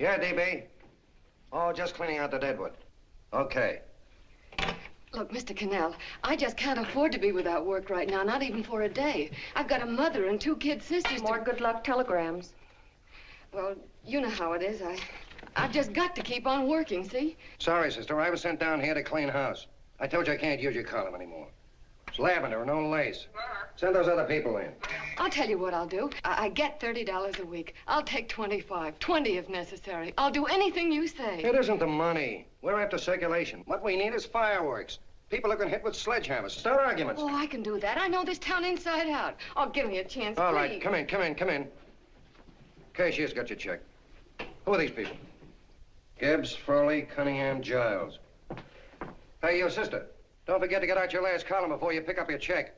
Yeah, DB? Oh, just cleaning out the deadwood. Okay. Look, Mr. Cannell, I just can't afford to be without work right now, not even for a day. I've got a mother and 2 kid sisters. More good luck telegrams. Well, you know how it is. I've just got to keep on working, see? Sorry, sister. I was sent down here to clean house. I told you I can't use your column anymore. It's lavender and old lace. Send those other people in. I'll tell you what I'll do. I get $30 a week. I'll take 25, 20 if necessary. I'll do anything you say. It isn't the money. We're after circulation. What we need is fireworks. People are going to hit with sledgehammers. Start arguments. Oh, I can do that. I know this town inside out. Oh, give me a chance, All please. right, come in. Cashier's got your check. Who are these people? Gibbs, Frawley, Cunningham, Giles. Hey, your sister. Don't forget to get out your last column before you pick up your check.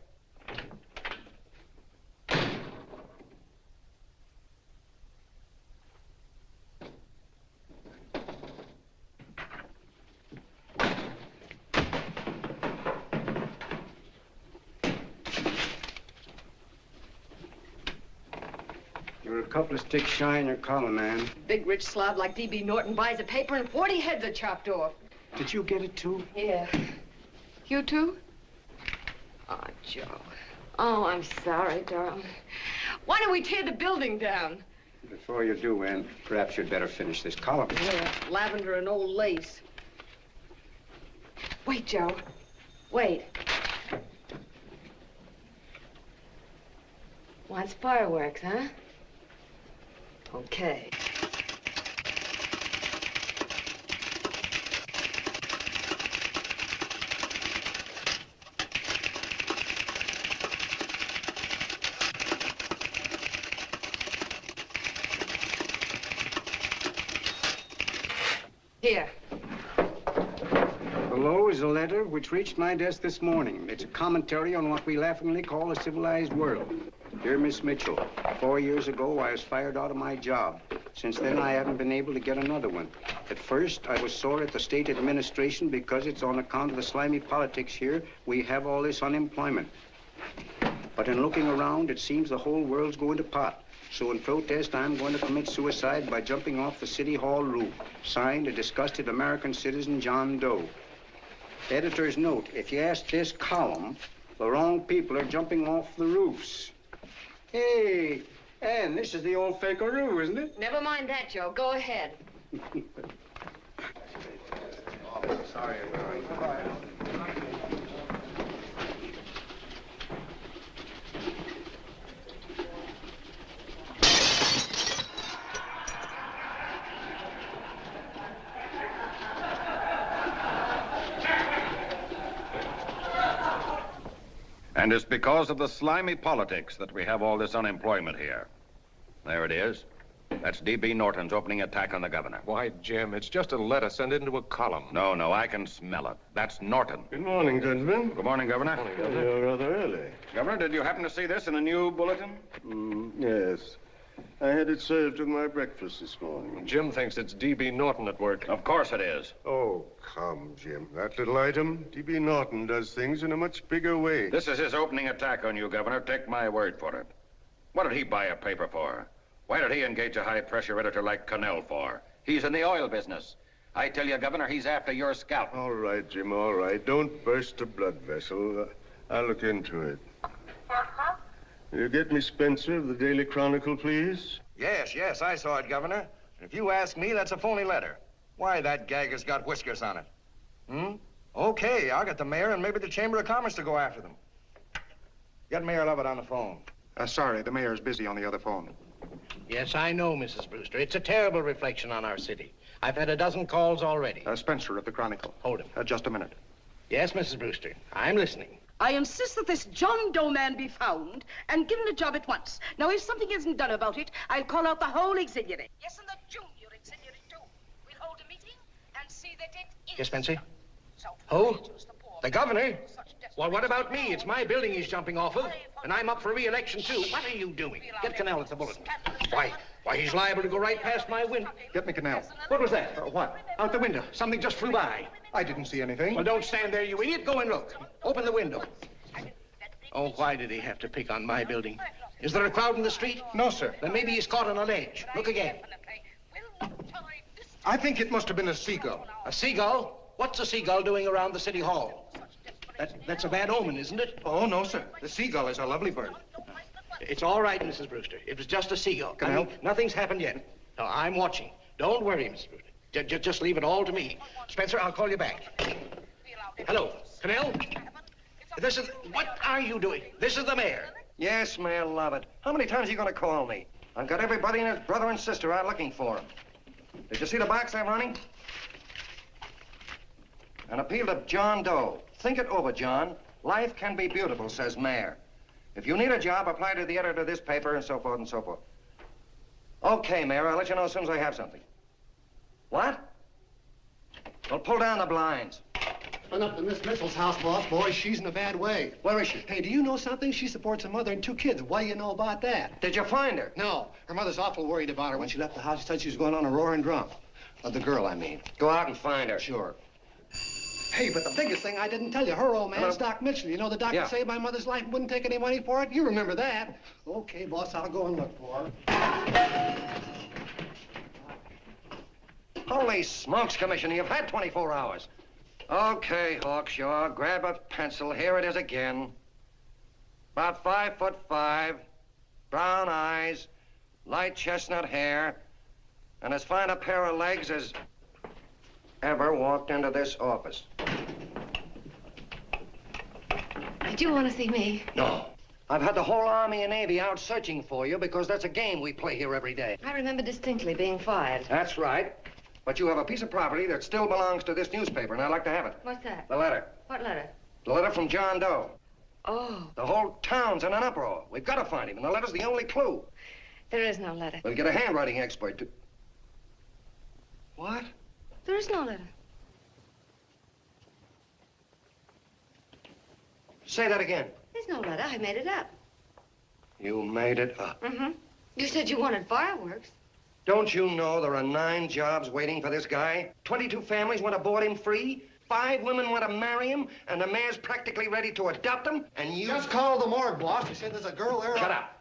You're a couple of sticks shy in your column, man. Big rich slob like D.B. Norton buys a paper and 40 heads are chopped off. Did you get it, too? Yeah. You too? Oh, Joe. Oh, I'm sorry, darling. Why don't we tear the building down? Before you do, Ann, perhaps you'd better finish this column. Yeah, lavender and old lace. Wait, Joe. Wait. Wants fireworks, huh? Okay. Here. Below is a letter which reached my desk this morning. It's a commentary on what we laughingly call a civilized world. Dear Miss Mitchell, 4 years ago, I was fired out of my job. Since then, I haven't been able to get another one. At first, I was sore at the state administration because it's on account of the slimy politics here we have all this unemployment. But in looking around, it seems the whole world's going to pot. So in protest, I'm going to commit suicide by jumping off the City Hall roof. Signed, a disgusted American citizen, John Doe. Editor's note, if you ask this column, the wrong people are jumping off the roofs. Hey, Ann, this is the old Fakeroo, isn't it? Never mind that, Joe. Go ahead. Sorry. And it's because of the slimy politics that we have all this unemployment here. There it is. That's D.B. Norton's opening attack on the governor. Why, Jim, it's just a letter sent into a column. No, I can smell it. That's Norton. Good morning, gentlemen. Good morning, Governor. Morning, Well, Governor. you're rather early. Governor, did you happen to see this in the new bulletin? Yes. I had it served with my breakfast this morning. Jim thinks it's D.B. Norton at work. Of course it is. Oh, come, Jim. That little item, D.B. Norton does things in a much bigger way. This is his opening attack on you, Governor. Take my word for it. What did he buy a paper for? Why did he engage a high-pressure editor like Cannell for? He's in the oil business. I tell you, Governor, he's after your scalp. All right, Jim, all right. Don't burst a blood vessel. I'll look into it. Will you get me Spencer of the Daily Chronicle, please? Yes, I saw it, Governor. If you ask me, that's a phony letter. Why, that gag has got whiskers on it. Okay, I'll get the mayor and maybe the Chamber of Commerce to go after them. Get Mayor Lovett on the phone. Sorry, the mayor's busy on the other phone. Yes, I know, Mrs. Brewster. It's a terrible reflection on our city. I've had a dozen calls already. Spencer of the Chronicle. Hold him. Just a minute. Yes, Mrs. Brewster. I'm listening. I insist that this John Doe man be found and given a job at once. Now, if something isn't done about it, I'll call out the whole auxiliary. Yes, and the junior auxiliary, too. We'll hold a meeting and see that it is. Yes, Spencer? So Who? The governor? Well, what about me? It's my building he's jumping off of, and I'm up for re-election, too. What are you doing? Get Cannell at the bulletin. Why, he's liable to go right past my window. Get me Cannell. What was that? What? Out the window. Something just flew by. I didn't see anything. Well, don't stand there, you idiot. Go and look. Open the window. Oh, why did he have to pick on my building? Is there a crowd in the street? No, sir. Then maybe he's caught on a ledge. Look again. I think it must have been a seagull. A seagull? What's a seagull doing around the city hall? That's a bad omen, isn't it? Oh, no, sir. The seagull is a lovely bird. It's all right, Mrs. Brewster. It was just a seagull. Can I help? Nothing's happened yet. No, I'm watching. Don't worry, Mrs. Brewster. Just leave it all to me. Spencer, I'll call you back. Hello, Canal? What are you doing? This is the mayor. Yes, Mayor Lovett. How many times are you going to call me? I've got everybody and his brother and sister out looking for him. Did you see the box I'm running? An appeal to John Doe. Think it over, John. Life can be beautiful, says Mayor. If you need a job, apply to the editor of this paper and so forth and so forth. Okay, Mayor, I'll let you know as soon as I have something. What? Well, pull down the blinds. Went up to Miss Mitchell's house, boss. Boy, she's in a bad way. Where is she? Hey, do you know something? She supports a mother and 2 kids. What do you know about that? Did you find her? No. Her mother's awful worried about her. When she left the house, she said she was going on a roaring drunk. The girl, I mean. Go out and find her. Sure. Hey, but the biggest thing I didn't tell you, her old man's Hello? Doc Mitchell. You know the doc that saved my mother's life and wouldn't take any money for it? You remember that. Okay, boss, I'll go and look for her. Holy smokes, Commissioner, you've had 24 hours. Okay, Hawkshaw, grab a pencil. Here it is again. About 5'5", brown eyes, light chestnut hair, and as fine a pair of legs as ever walked into this office. Did you want to see me? No. I've had the whole Army and Navy out searching for you because that's a game we play here every day. I remember distinctly being fired. That's right. But you have a piece of property that still belongs to this newspaper, and I'd like to have it. What's that? The letter. What letter? The letter from John Doe. Oh, The whole town's in an uproar. We've got to find him, and the letter's the only clue. there is no letter. We'll get a handwriting expert to... What? There is no letter. Say that again. There's no letter. I made it up. You made it up. Mm-hmm. You said you wanted fireworks. Don't you know there are 9 jobs waiting for this guy? 22 families want to board him free. 5 women want to marry him, and the mayor's practically ready to adopt him, and you... Just call the morgue, boss. They said there's a girl there. Shut up.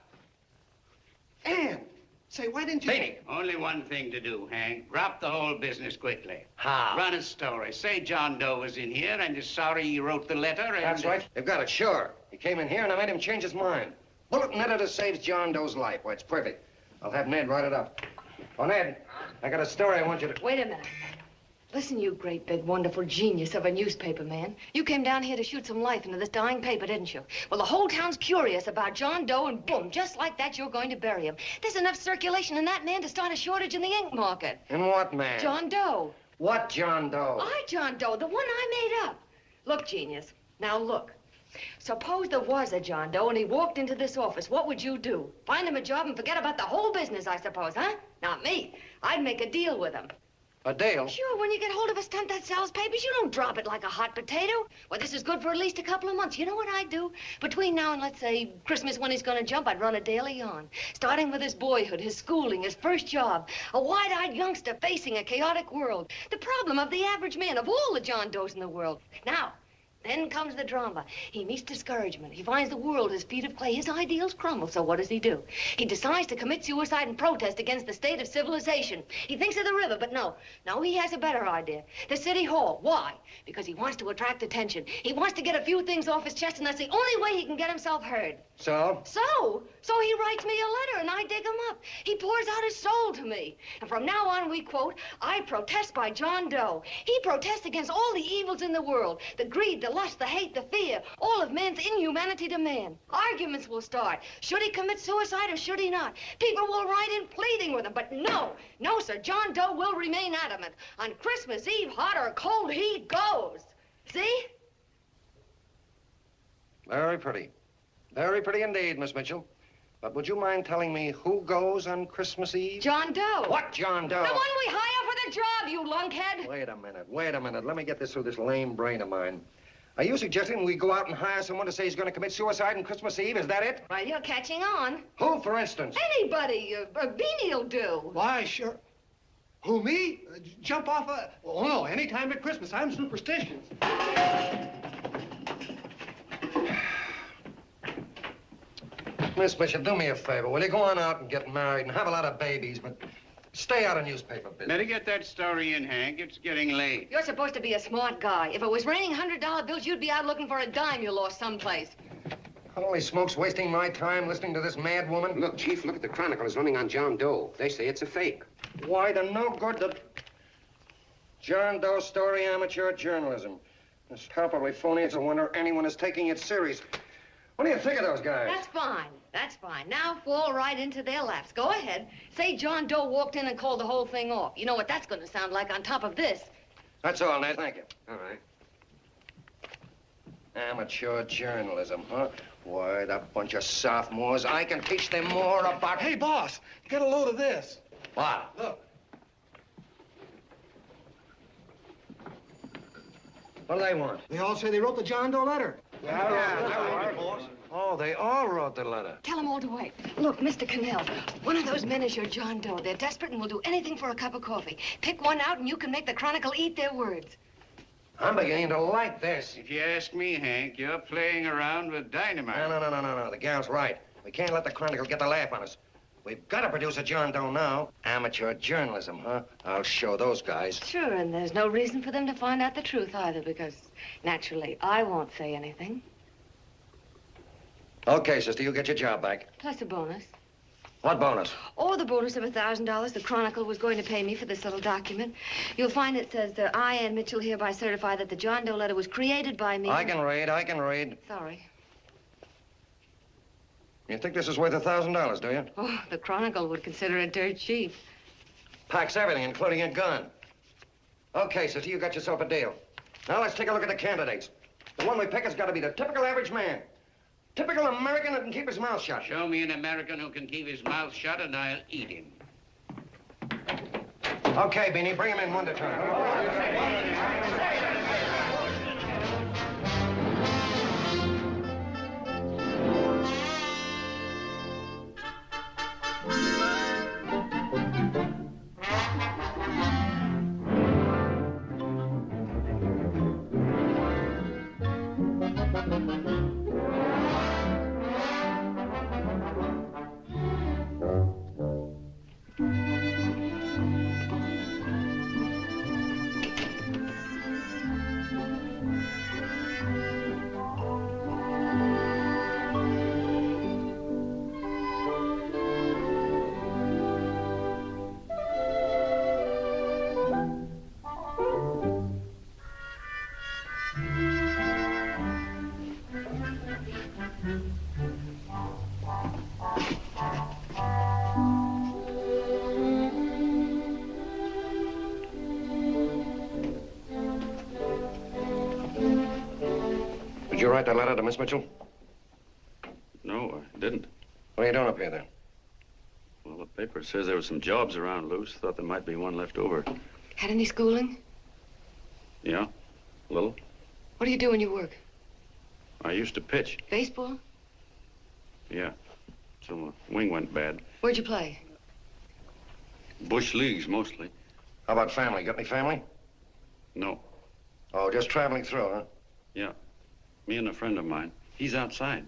Ann! Say, why didn't you... Beanie. Only one thing to do, Hank. Drop the whole business quickly. How? Run a story. Say John Doe was in here and is sorry he wrote the letter and... That's right. They've got it, sure. He came in here, and I made him change his mind. Bulletin editor saves John Doe's life. Why, it's perfect. I'll have Ned write it up. Oh, Ned, I got a story I want you to... Wait a minute. Listen, you great, big, wonderful genius of a newspaper man. You came down here to shoot some life into this dying paper, didn't you? Well, the whole town's curious about John Doe, and boom, just like that, you're going to bury him. There's enough circulation in that man to start a shortage in the ink market. In what man? John Doe. What John Doe? John Doe, the one I made up. Look, genius, now look. Suppose there was a John Doe and he walked into this office. What would you do? Find him a job and forget about the whole business, I suppose, huh? Not me. I'd make a deal with him. A deal? Sure, when you get hold of a stunt that sells papers, you don't drop it like a hot potato. Well, this is good for at least a couple of months. You know what I'd do? Between now and, let's say, Christmas when he's gonna jump, I'd run a daily on. Starting with his boyhood, his schooling, his first job. A wide-eyed youngster facing a chaotic world. The problem of the average man, of all the John Does in the world. Now, then comes the drama. He meets discouragement. He finds the world his feet of clay. His ideals crumble. So what does he do? He decides to commit suicide and protest against the state of civilization. He thinks of the river, but no. No, he has a better idea. The city hall. Why? Because he wants to attract attention. He wants to get a few things off his chest, and that's the only way he can get himself heard. So? So he writes me a letter, and I dig him up. He pours out his soul to me. And from now on, we quote, I protest by John Doe. He protests against all the evils in the world. The greed, the lust, the hate, the fear. All of man's inhumanity to man. Arguments will start. Should he commit suicide or should he not? People will write in pleading with him. But no, no, sir. John Doe will remain adamant. On Christmas Eve, hot or cold, he goes. See? Very pretty. Very pretty indeed, Miss Mitchell. But would you mind telling me who goes on Christmas Eve? John Doe. What John Doe? The one we hire for the job, you lunkhead. Wait a minute. Let me get this through this lame brain of mine. Are you suggesting we go out and hire someone to say he's going to commit suicide on Christmas Eve? Is that it? Well, you're catching on. Who, for instance? Anybody. Beanie'll do. Why, sure. Who, me? Jump off a... Oh, no, any time at Christmas. I'm superstitious. Miss Bishop, do me a favor. Will you go on out and get married and have a lot of babies, but Stay out of newspaper business. Better get that story in, Hank. It's getting late. You're supposed to be a smart guy. If it was raining $100 bills, you'd be out looking for a dime you lost someplace. Holy smokes, wasting my time listening to this mad woman. Look, Chief, look at the Chronicle is running on John Doe. They say it's a fake. Why, the no good that... John Doe story, amateur journalism. It's palpably phony. It's a wonder anyone is taking it serious. What do you think of those guys? That's fine. That's fine. Now fall right into their laps. Go ahead. Say John Doe walked in and called the whole thing off. You know what that's going to sound like on top of this. That's all, Ned. Thank you. All right. Amateur journalism, huh? Why, that bunch of sophomores, I can teach them more about... Hey, boss, get a load of this. What? Look. What do they want? They all say they wrote the John Doe letter. Oh, they all wrote the letter. Tell them all to wait. Look, Mr. Cannell, one of those men is your John Doe. They're desperate and will do anything for a cup of coffee. Pick one out and you can make the Chronicle eat their words. I'm beginning to like this. If you ask me, Hank, you're playing around with dynamite. No. The gal's right. We can't let the Chronicle get the laugh on us. We've got to produce a John Doe now. Amateur journalism, huh? I'll show those guys. Sure, and there's no reason for them to find out the truth either, because naturally, I won't say anything. Okay, sister, you get your job back. Plus a bonus. What bonus? Oh, the bonus of $1,000 the Chronicle was going to pay me for this little document. You'll find it says that I, Ann Mitchell, hereby certify that the John Doe letter was created by me. I can read. Sorry. You think this is worth $1,000, do you? Oh, the Chronicle would consider it dirt cheap. Packs everything, including a gun. Okay, sister, you got yourself a deal. Now let's take a look at the candidates. The one we pick has got to be the typical average man. Typical American that can keep his mouth shut. Show me an American who can keep his mouth shut and I'll eat him. Okay, Beanie, bring him in one at a time. Did you write that letter to Miss Mitchell? No, I didn't. What are you doing up here, then? Well, the paper says there were some jobs around loose. Thought there might be one left over. Had any schooling? Yeah, a little. What do you do when you work? I used to pitch. Baseball? Yeah, so my wing went bad. Where'd you play? Bush leagues, mostly. How about family? Got any family? No. Oh, just traveling through, huh? Yeah, me and a friend of mine. He's outside.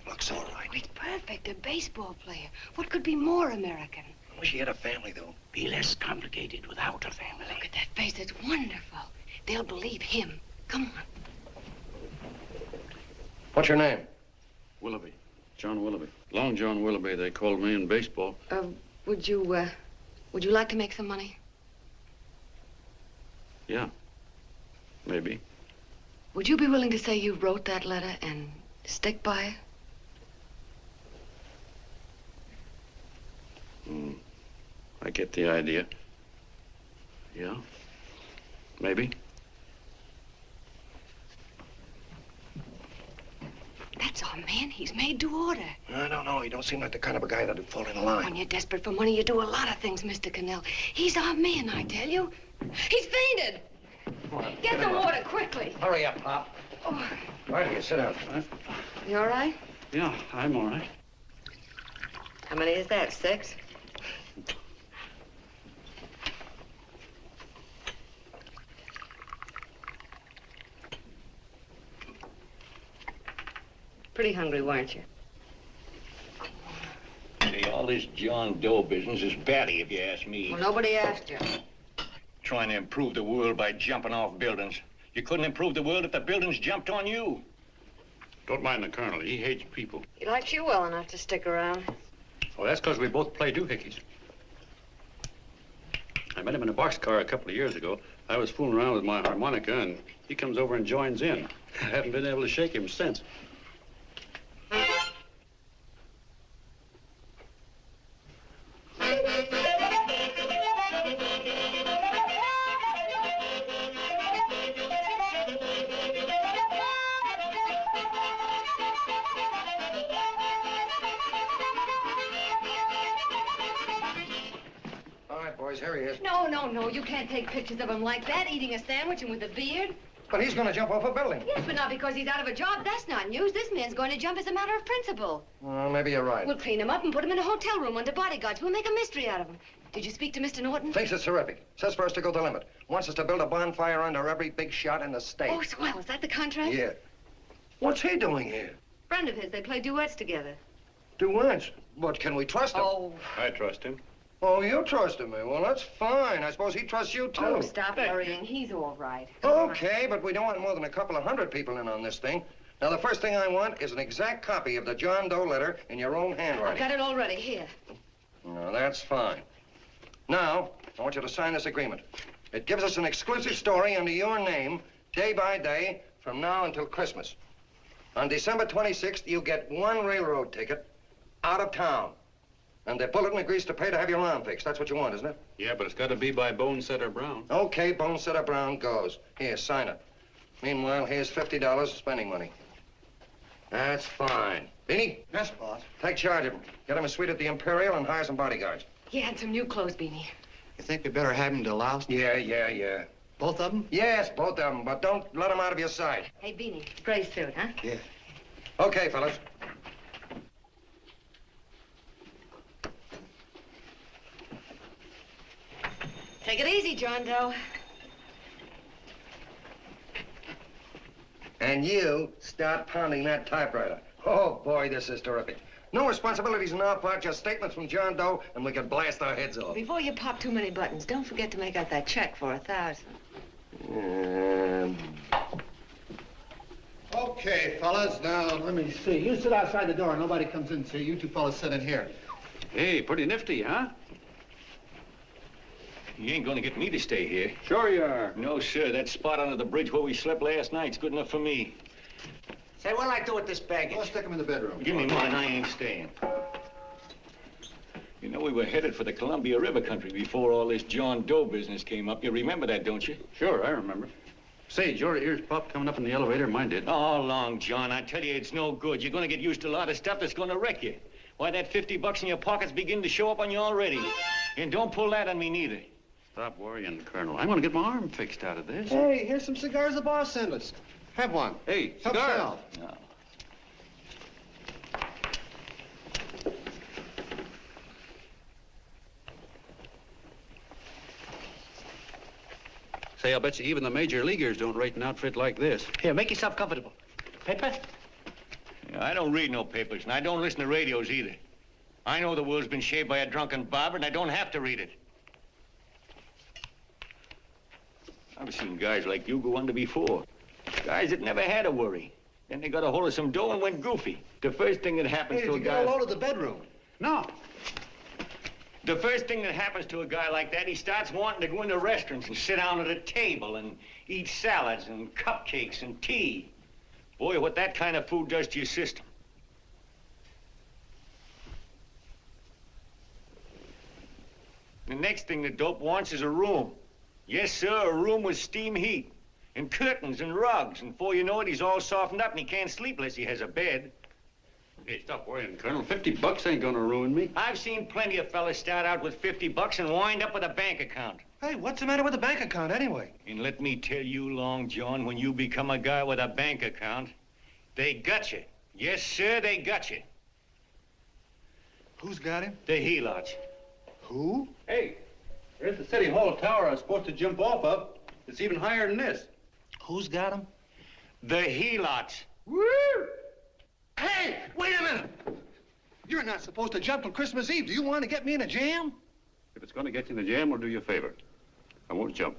Looks all right. It's perfect, a baseball player. What could be more American? I wish he had a family, though. Be less complicated without a family. Look at that face, it's wonderful. They'll believe him. Come on. What's your name? Willoughby. John Willoughby. Long John Willoughby, they called me in baseball. Would you like to make some money? Yeah, maybe. Would you be willing to say you wrote that letter and stick by it? I get the idea. Yeah, maybe. That's our man. He's made to order. I don't know. He don't seem like the kind of a guy that'd fall in line. When you're desperate for money, you do a lot of things, Mr. Cannell. He's our man, I tell you. He's fainted. Get the water quickly. Hurry up, Pop. Oh. Right here, sit down. You all right? Yeah, I'm all right. How many is that, 6? Pretty hungry, weren't you? All this John Doe business is batty, if you ask me. Well, nobody asked you. Trying to improve the world by jumping off buildings. You couldn't improve the world if the buildings jumped on you. Don't mind the colonel. He hates people. He likes you well enough to stick around. Well, that's because we both play doohickeys. I met him in a boxcar a couple of years ago. I was fooling around with my harmonica, and he comes over and joins in. I haven't been able to shake him since. Here he is. No, you can't take pictures of him like that, eating a sandwich and with a beard. But he's going to jump off a building. Yes, but not because he's out of a job. That's not news. This man's going to jump as a matter of principle. Well, maybe you're right. We'll clean him up and put him in a hotel room under bodyguards. We'll make a mystery out of him. Did you speak to Mr. Norton? Thinks it's terrific. Says for us to go the limit. Wants us to build a bonfire under every big shot in the state. Oh, swell. Is that the contract? Yeah. What's he doing here? Friend of his. They play duets together. Duets? But can we trust him? Oh. I trust him. Oh, you trusted me. Well, that's fine. I suppose he trusts you, too. Oh, stop worrying. He's all right. Okay, but we don't want more than a couple of hundred people in on this thing. Now, the first thing I want is an exact copy of the John Doe letter in your own handwriting. I've got it already. Here. No, that's fine. Now, I want you to sign this agreement. It gives us an exclusive story under your name, day by day, from now until Christmas. On December 26th, you get one railroad ticket out of town. And the bulletin agrees to pay to have your arm fixed. That's what you want, isn't it? Yeah, but it's got to be by Bonesetter Brown. Okay, Bonesetter Brown goes. Here, sign it. Meanwhile, here's $50 spending money. That's fine. Beanie? Yes, boss. Take charge of him. Get him a suite at the Imperial and hire some bodyguards. Yeah, and some new clothes, Beanie. You think we better have him deloused? Yeah. Both of them? Yes, both of them, but don't let them out of your sight. Hey, Beanie, gray suit, huh? Yeah. Okay, fellas. Take it easy, John Doe. And you start pounding that typewriter. Oh, boy, this is terrific. No responsibilities on our part, just statements from John Doe, and we can blast our heads off. Before you pop too many buttons, don't forget to make out that check for $1,000. Okay, fellas, now, let me see. You sit outside the door. Nobody comes in, see? You two fellas sit in here. Hey, pretty nifty, huh? You ain't gonna get me to stay here. Sure you are. No, sir. That spot under the bridge where we slept last night's good enough for me. Say, what'll I do with this baggage? Well, stick him in the bedroom. Give me mine. I ain't staying. You know, we were headed for the Columbia River country before all this John Doe business came up. You remember that, don't you? Sure, I remember. Say, your ears popped coming up in the elevator. Mine did. All along, John. I tell you, it's no good. You're gonna get used to a lot of stuff that's gonna wreck you. Why, that $50 in your pocket's beginning to show up on you already. And don't pull that on me, neither. Stop worrying, Colonel. I'm going to get my arm fixed out of this. Hey, here's some cigars the boss sent us. Have one. Hey, Help cigars. yourself. No. Say, I'll bet you even the major leaguers don't rate an outfit like this. Here, make yourself comfortable. Paper? Yeah, I don't read no papers, and I don't listen to radios either. I know the world's been shaped by a drunken barber, and I don't have to read it. I've seen guys like you go under before. Guys that never had a worry. Then they got a hold of some dough and went goofy. The first thing that happens to a guy... Hey, did you get a load of the bedroom? No. The first thing that happens to a guy like that, he starts wanting to go into restaurants and sit down at a table and eat salads and cupcakes and tea. Boy, what that kind of food does to your system. The next thing the dope wants is a room. Yes, sir, a room with steam heat and curtains and rugs. And before you know it, he's all softened up and he can't sleep unless he has a bed. Hey, stop worrying, Colonel. $50 ain't gonna ruin me. I've seen plenty of fellas start out with $50 and wind up with a bank account. Hey, what's the matter with the bank account, anyway? And let me tell you, Long John, when you become a guy with a bank account, they got you. Yes, sir, they got you. Who's got him? The Helots. Who? Hey, there's the City Hall tower I was supposed to jump off of. It's even higher than this. Who's got him? The Helots. Woo! Hey, wait a minute! You're not supposed to jump till Christmas Eve. Do you want to get me in a jam? If it's going to get you in the jam, we'll do you a favor. I won't jump.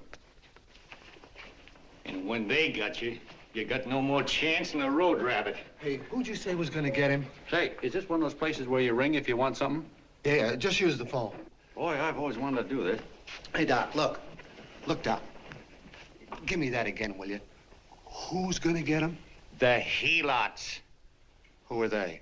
And when they got you, you got no more chance than a road rabbit. Hey, who'd you say was gonna get him? Say, is this one of those places where you ring if you want something? Yeah, just use the phone. Boy, I've always wanted to do this. Hey, Doc, look. Look, Doc. Give me that again, will you? Who's gonna get him? The Helots. Who are they?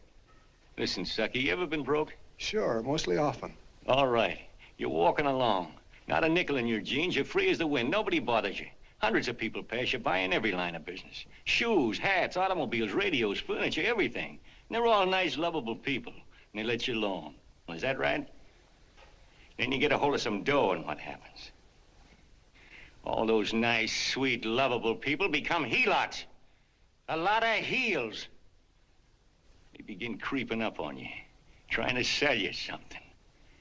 Listen, Sucky, you ever been broke? Sure, mostly often. All right. You're walking along. Not a nickel in your jeans. You're free as the wind. Nobody bothers you. Hundreds of people pass you by in every line of business. Shoes, hats, automobiles, radios, furniture, everything. And they're all nice, lovable people. And they let you alone. Well, is that right? Then you get a hold of some dough, and what happens? All those nice, sweet, lovable people become Helots. A lot of heels. They begin creeping up on you, trying to sell you something.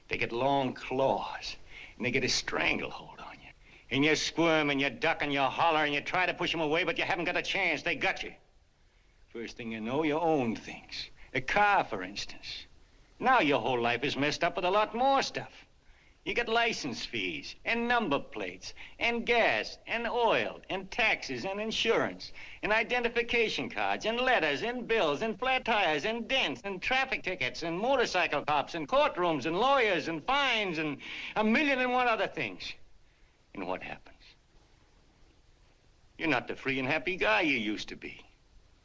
They get long claws, and they get a stranglehold on you. And you squirm, and you duck, and you holler, and you try to push them away, but you haven't got a chance. They got you. First thing you know, you own things. A car, for instance. Now your whole life is messed up with a lot more stuff. You get license fees, and number plates, and gas, and oil, and taxes, and insurance, and identification cards, and letters, and bills, and flat tires, and dents, and traffic tickets, and motorcycle cops, and courtrooms, and lawyers, and fines, and 1,000,001 other things. And what happens? You're not the free and happy guy you used to be.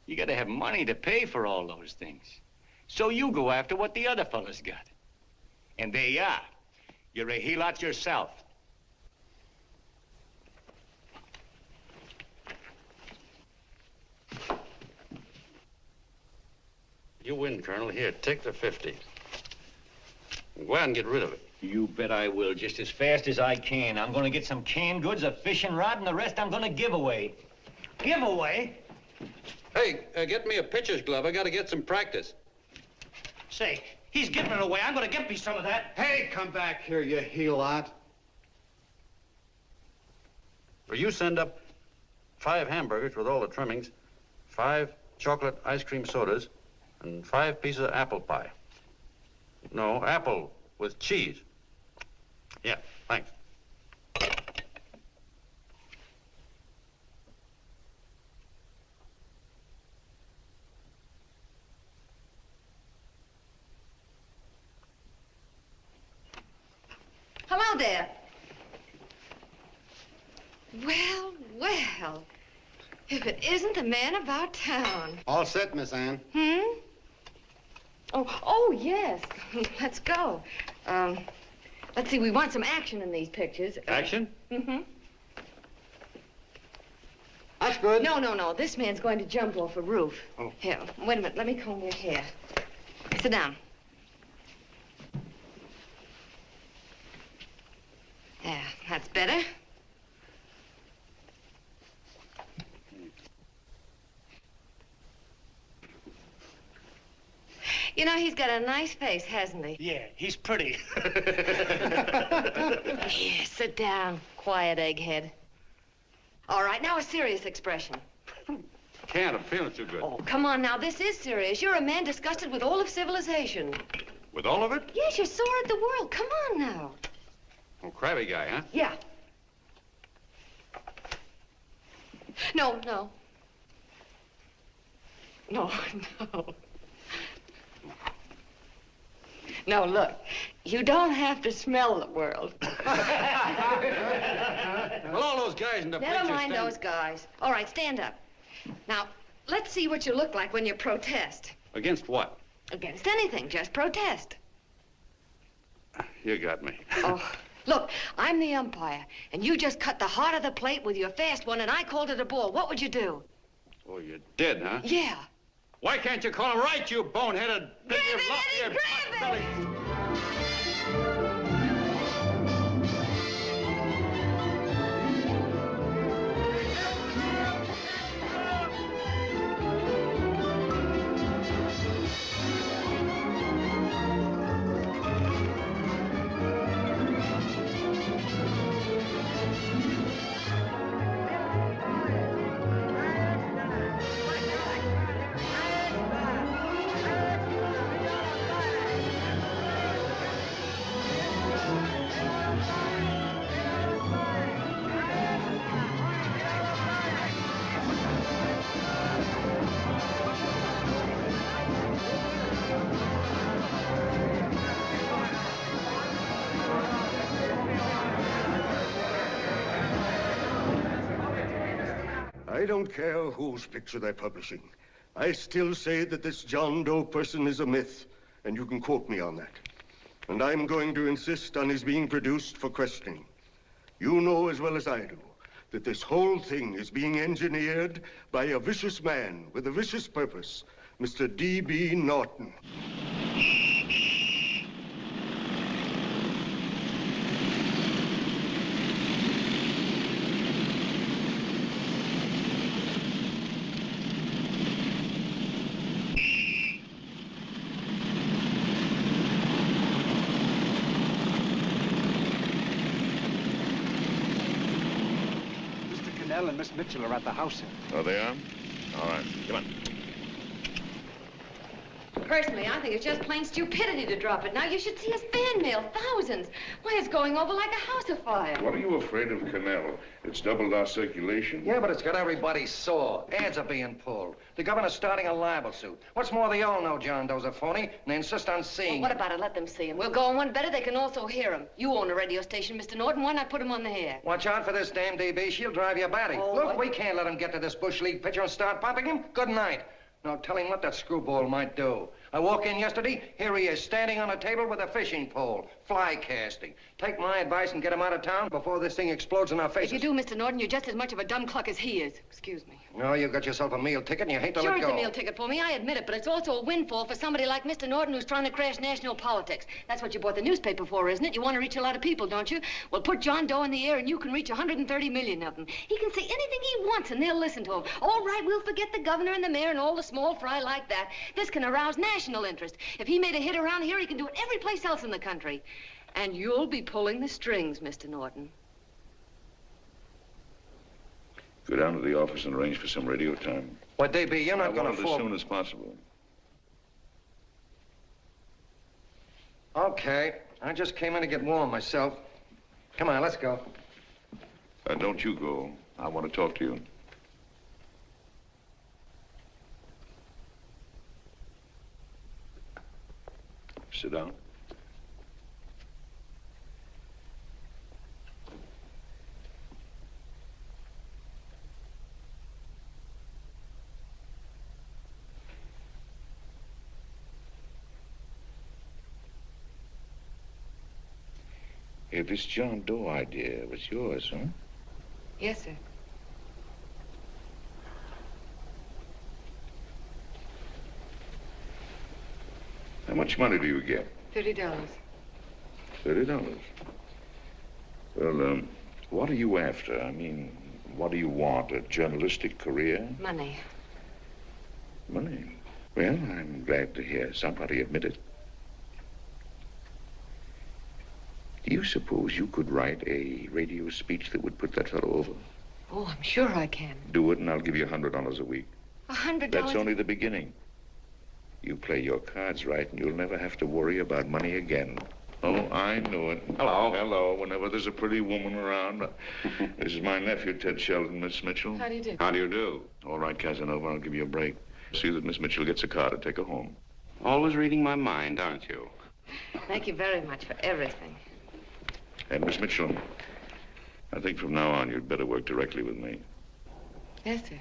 You gotta have money to pay for all those things. So you go after what the other fellas got. And there you are. You're a Helot yourself. You win, Colonel. Here, take the 50. Go out and get rid of it. You bet I will, just as fast as I can. I'm gonna get some canned goods, a fishing rod, and the rest I'm gonna give away. Give away? Hey, get me a pitcher's glove. I gotta get some practice. Say, he's giving it away. I'm gonna get me some of that. Hey, come back here, you Helot. Well, you send up 5 hamburgers with all the trimmings, 5 chocolate ice cream sodas, and 5 pieces of apple pie. No, apple with cheese. Yeah, thanks. Hello there. Well, well. If it isn't the man about town. All set, Miss Anne. Oh, yes. Let's go. Let's see, we want some action in these pictures. Action? Mm-hmm. That's good. No. This man's going to jump off a roof. Oh. Here, wait a minute. Let me comb your hair. Sit down. Yeah, that's better. You know, he's got a nice face, hasn't he? Yeah, he's pretty. Yeah, sit down, quiet egghead. All right, now a serious expression. Can't. I'm feeling too good. Oh, come on now, this is serious. You're a man disgusted with all of civilization. With all of it? Yes, you're sore at the world. Come on now. Oh, crabby guy, huh? Yeah. No. No, look, you don't have to smell the world. Well, all those guys in the picture Never mind stand... those guys. All right, stand up. Now, let's see what you look like when you protest. Against what? Against anything, just protest. You got me. Oh, look, I'm the umpire, and you just cut the heart of the plate with your fast one, and I called it a ball. What would you do? Oh, you did, huh? Yeah. Why can't you call him right, you boneheaded... Grab it, Eddie, grab it! I don't care whose picture they're publishing. I still say that this John Doe person is a myth, and you can quote me on that. And I'm going to insist on his being produced for questioning. You know as well as I do that this whole thing is being engineered by a vicious man with a vicious purpose, Mr. D.B. Norton. And Miss Mitchell are at the house, sir. Oh, they are? All right. Come on. Personally, I think it's just plain stupidity to drop it. Now, you should see his fan mail, thousands. Why, it's going over like a house afire. What are you afraid of, Cannell? It's doubled our circulation. Yeah, but it's got everybody sore. Ads are being pulled. The governor's starting a libel suit. What's more, they all know John Doe's a phony, and they insist on seeing Well, what about it? Let them see him. We'll go on one better. They can also hear him. You own a radio station, Mr. Norton. Why not put him on the air? Watch out for this damn DB. She'll drive you batty. Oh, Look, what? we can't let him get to this Bush League pitcher and start popping him. Good night. Now, tell him what that screwball might do. I walk in yesterday, here he is, standing on a table with a fishing pole, fly casting. Take my advice and get him out of town before this thing explodes in our faces. If you do, Mr. Norton, you're just as much of a dumb cluck as he is. Excuse me. No, you got yourself a meal ticket and you hate to Sure, let it's go. a meal ticket for me, I admit it, but it's also a windfall for somebody like Mr. Norton who's trying to crash national politics. That's what you bought the newspaper for, isn't it? You want to reach a lot of people, don't you? Well, put John Doe in the air and you can reach 130 million of them. He can say anything he wants and they'll listen to him. All right, we'll forget the governor and the mayor and all the small fry like that. This can arouse national interest. If he made a hit around here, he can do it every place else in the country. And you'll be pulling the strings, Mr. Norton. Go down to the office and arrange for some radio time. Well, DB, you're not going to as fall. soon as possible. Okay. I just came in to get warm myself. Come on, let's go. Don't you go. I want to talk to you. Sit down. Hey, this John Doe idea was yours, huh? Yes, sir. How much money do you get? $30. $30. Well, what are you after? I mean, what do you want? A journalistic career? Money. Money? Well, I'm glad to hear somebody admit it. Do you suppose you could write a radio speech that would put that fellow over? Oh, I'm sure I can. Do it, and I'll give you $100 a week. $100? That's only the beginning. You play your cards right, and you'll never have to worry about money again. Oh, I knew it. Hello. Hello. Whenever there's a pretty woman around. This is my nephew, Ted Sheldon, Miss Mitchell. How do you do? How do you do? All right, Casanova, I'll give you a break. See that Miss Mitchell gets a car to take her home. Always reading my mind, aren't you? Thank you very much for everything. And Miss Mitchell, I think from now on you'd better work directly with me. Yes, sir.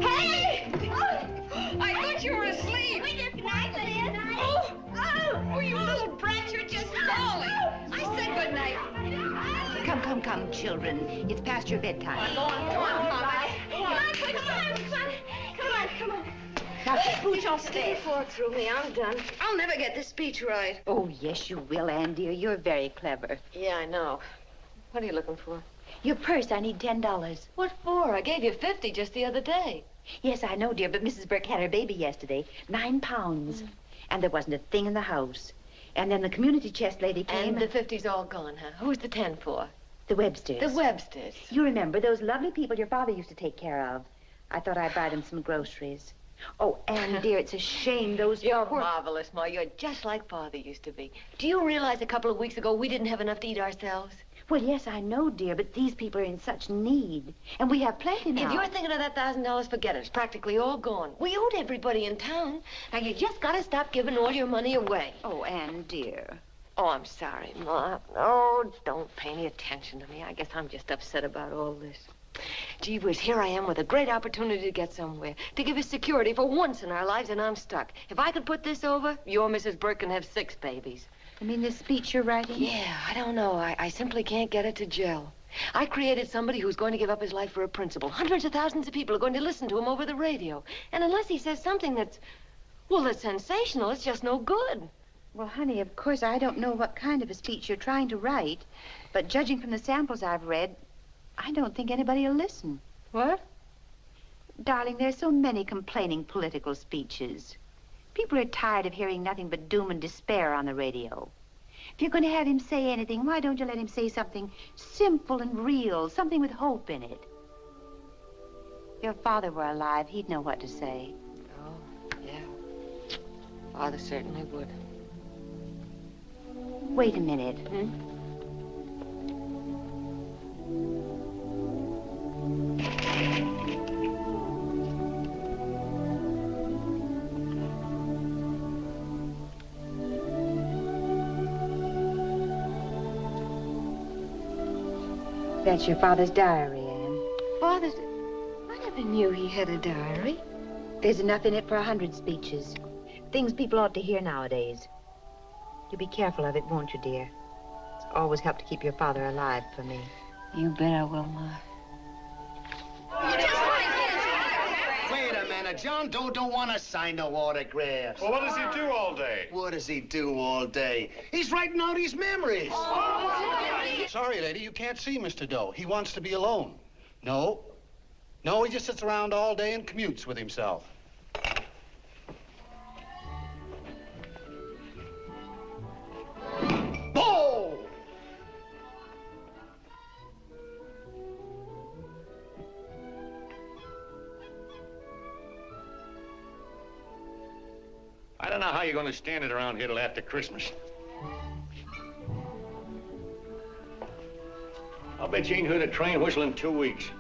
Hey! Oh, I thought you were asleep. We just night, Liz. Oh, you little brat, you're just falling. I said good night. Come, children. It's past your bedtime. Go on, Mama. Come on. Now, pooch off Stick your fork through me. I'm done. I'll never get this speech right. Oh, yes, you will, Ann, dear. You're very clever. Yeah, I know. What are you looking for? Your purse, I need $10. What for? I gave you 50 just the other day. Yes, I know, dear, but Mrs. Burke had her baby yesterday. 9 pounds. And there wasn't a thing in the house. And then the community chest lady came. And the 50's all gone, huh? Who's the 10 for? The Websters. The Websters. You remember those lovely people your father used to take care of. I thought I'd buy them some groceries. Oh, Anne, dear, it's a shame those... You're marvelous, Ma. You're just like Father used to be. Do you realize a couple of weeks ago we didn't have enough to eat ourselves? Well, yes, I know, dear, but these people are in such need. And we have plenty now. If you're thinking of that $1,000, forget it. It's practically all gone. We owed everybody in town. Now, you just gotta stop giving all your money away. Oh, Anne, dear. Oh, I'm sorry, Ma. Oh, don't pay any attention to me. I guess I'm just upset about all this. Gee whiz, here I am with a great opportunity to get somewhere, to give us security for once in our lives, and I'm stuck. If I could put this over, your Mrs. Burke can have 6 babies. You mean this speech you're writing? Yeah, I don't know. I simply can't get it to gel. I created somebody who's going to give up his life for a principle. Hundreds of thousands of people are going to listen to him over the radio. And unless he says something that's sensational, it's just no good. Well, honey, of course, I don't know what kind of a speech you're trying to write, but judging from the samples I've read, I don't think anybody will listen. What? Darling, there's so many complaining political speeches. People are tired of hearing nothing but doom and despair on the radio. If you're going to have him say anything, why don't you let him say something simple and real, something with hope in it? If your father were alive, he'd know what to say. Oh, yeah. Father certainly would. Wait a minute. That's your father's diary, Anne. Father's... I never knew he had a diary. There's enough in it for 100 speeches. Things people ought to hear nowadays. You'll be careful of it, won't you, dear? It's always helped to keep your father alive for me. You bet I will, Ma. Wait a minute. John Doe don't want to sign no autographs. Well, what does he do all day? What does he do all day? He's writing out his memories. Sorry, lady, you can't see Mr. Doe. He wants to be alone. No. No, he just sits around all day and commutes with himself. Oh! I don't know how you're going to stand it around here till after Christmas. I'll bet you ain't heard a train whistle in 2 weeks.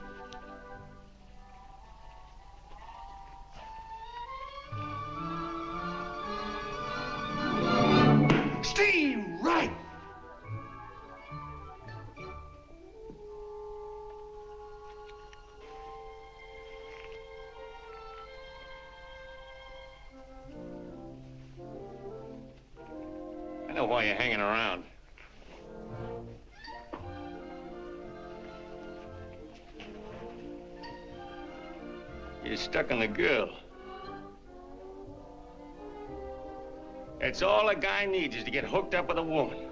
Steve, right! I know why you're hanging around. You're stuck on the girl. That's all a guy needs is to get hooked up with a woman.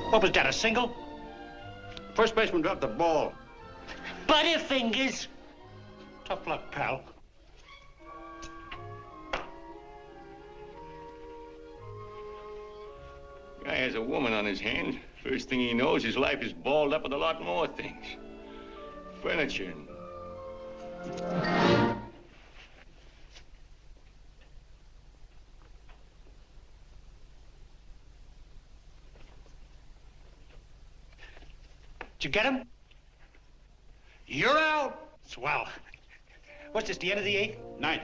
What was that, a single? First baseman dropped the ball. Butterfingers. Tough luck, pal. Guy has a woman on his hands. First thing he knows, his life is balled up with a lot more things. Furniture. Did you get him? You're out. Swell. What's this, the end of the 8th? 9th.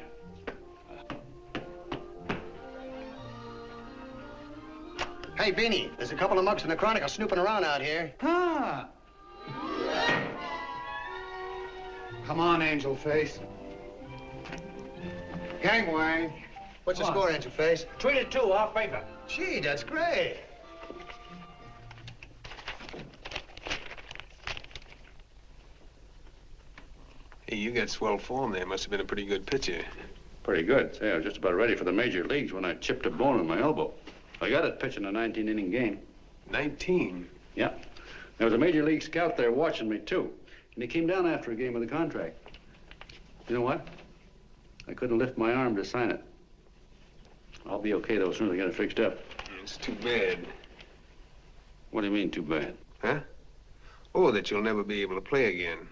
Hey, Beanie, there's a couple of mugs in the Chronicle snooping around out here. Ah. Come on, Angel Face. Gangway. What's the score, Angel Face? 3-2, our favor. Gee, that's great. Hey, you got swell form there. Must have been a pretty good pitcher. Pretty good. Say, I was just about ready for the major leagues when I chipped a bone in my elbow. I got it pitching a 19-inning game. 19? Yeah. There was a major league scout there watching me, too. And he came down after a game with the contract. You know what? I couldn't lift my arm to sign it. I'll be okay, though, as soon as I get it fixed up. It's too bad. What do you mean, too bad? Huh? Oh, that you'll never be able to play again.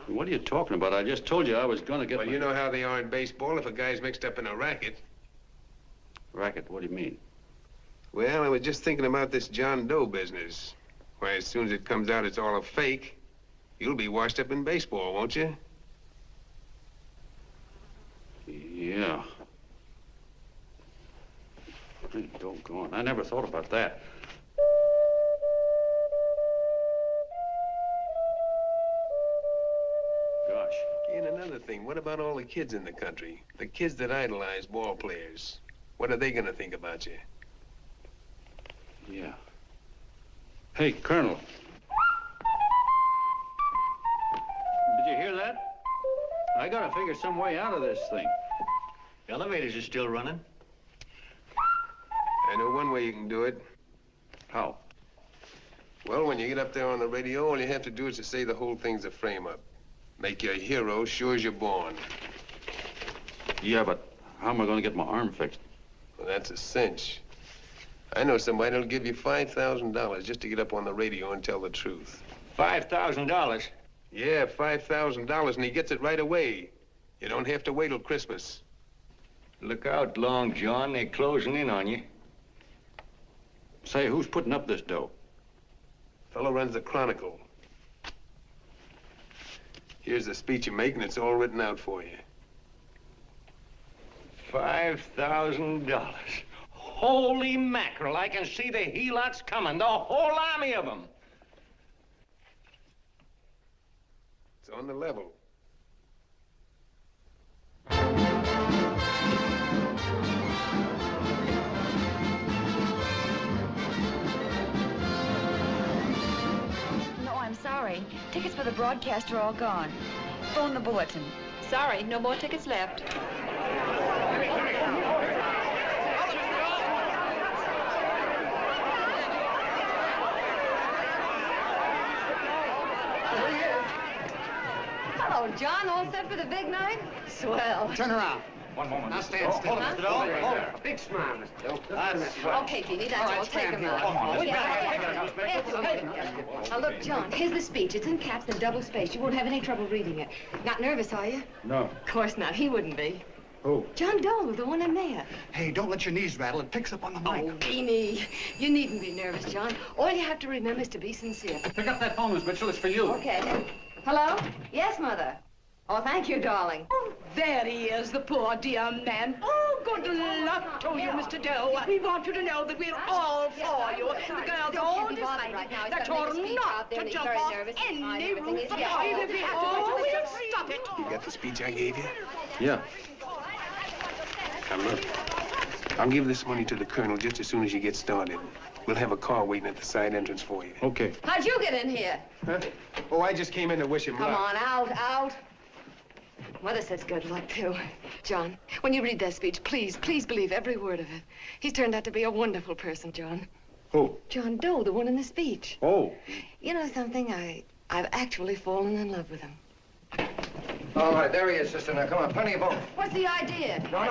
What are you talking about? I just told you I was going to get Well, you know how they are in baseball if a guy's mixed up in a racket. Racket? What do you mean? Well, I was just thinking about this John Doe business. Why, as soon as it comes out it's all a fake, you'll be washed up in baseball, won't you? Yeah. Hey, doggone. I never thought about that. Gosh. And another thing, what about all the kids in the country? The kids that idolize ball players. What are they gonna think about you? Yeah. Hey, Colonel. Did you hear that? I gotta figure some way out of this thing. Elevators are still running. I know one way you can do it. How? Well, when you get up there on the radio, all you have to do is to say the whole thing's a frame-up. Make you a hero sure as you're born. Yeah, but how am I gonna get my arm fixed? Well, that's a cinch. I know somebody that'll give you $5,000 just to get up on the radio and tell the truth. $5,000? Yeah, $5,000, and he gets it right away. You don't have to wait till Christmas. Look out, Long John. They're closing in on you. Say, who's putting up this dough? Fellow runs the Chronicle. Here's the speech you make, and it's all written out for you. $5,000. Holy mackerel, I can see the helots coming, the whole army of them. It's on the level. No, I'm sorry. Tickets for the broadcast are all gone. Phone the bulletin. Sorry, no more tickets left. Hello, John. All set for the big night? Swell. Turn around. One moment. Now stand still. Hold it, Mr. Doe. Hold it. Big smile, Mr. Doe. That's right. Okay, Jeannie, that's All right, all. Take stand him here. out. Come on. Now, look, John, here's the speech. It's in caps and double spaced. You won't have any trouble reading it. Not nervous, are you? No. Of course not. He wouldn't be. Who? John Doe, the one in there. Hey, don't let your knees rattle. It picks up on the mic. Oh, Beanie, you needn't be nervous, John. All you have to remember is to be sincere. Pick up that phone, Miss Mitchell. It's for you. Okay. Hello? Yes, Mother. Oh, thank you, darling. Oh, there he is, the poor dear man. Oh, good luck to you, Mr. Doe. We want you to know that we're all for you. The girls all decided that you're not to jump off any roof at all. Even if we have to go to we'll stop it. You got the speech I gave you? Yeah. Now, look. I'll give this money to the colonel just as soon as you get started. We'll have a car waiting at the side entrance for you. Okay. How'd you get in here? Huh? Oh, I just came in to wish him luck. Come on, out. Mother says good luck, too. John, when you read that speech, please believe every word of it. He's turned out to be a wonderful person, John. Who? John Doe, the one in the speech. Oh. You know something? I've actually fallen in love with him. All right, there he is, sister. Now, come on, plenty of both. What's the idea? No,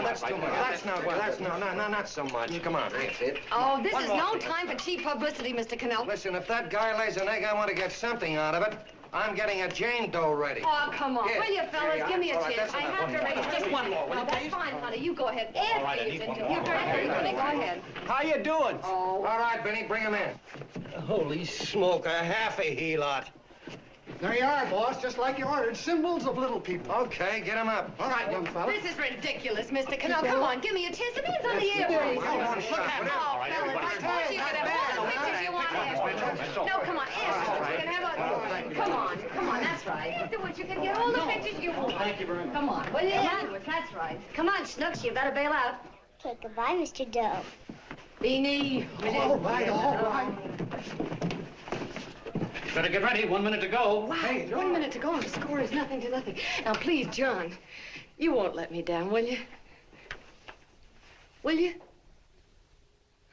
that's too much. That's not so much. Come on, that's it. Oh, this is no time for cheap publicity, Mr. Cannell. Listen, if that guy lays an egg, I want to get something out of it. I'm getting a Jane Doe ready. Oh, come on. Here. Will you, fellas? Here, Give me a all right, chance. that's I enough. have to raise just one more. Well, that's fine, honey. You go ahead. After you've been to you honey. Go ahead. How you doing? Oh. All right, Benny, bring him in. Holy smoke, a half a helot. There you are, boss, just like you ordered. Symbols of little people. Okay, get him up. All right, young fella. This is ridiculous, Mr. Cannell. Come on, give me a chance. The man's on the air. Look at him. Oh, fellas, of course you can have all the pictures you want afterwards. No, come on, afterwards. You can have a... Come on, that's right. Afterwards, you can get all the pictures you want. Thank you very much. Come on, will you? Afterwards, that's right. Come on, Snooks, you better bail out. Okay, goodbye, Mr. Doe. Beanie. All right. Better get ready. 1 minute to go. Wow, 1 minute to go and the score is nothing to nothing. Now, please, John, you won't let me down, will you? Will you?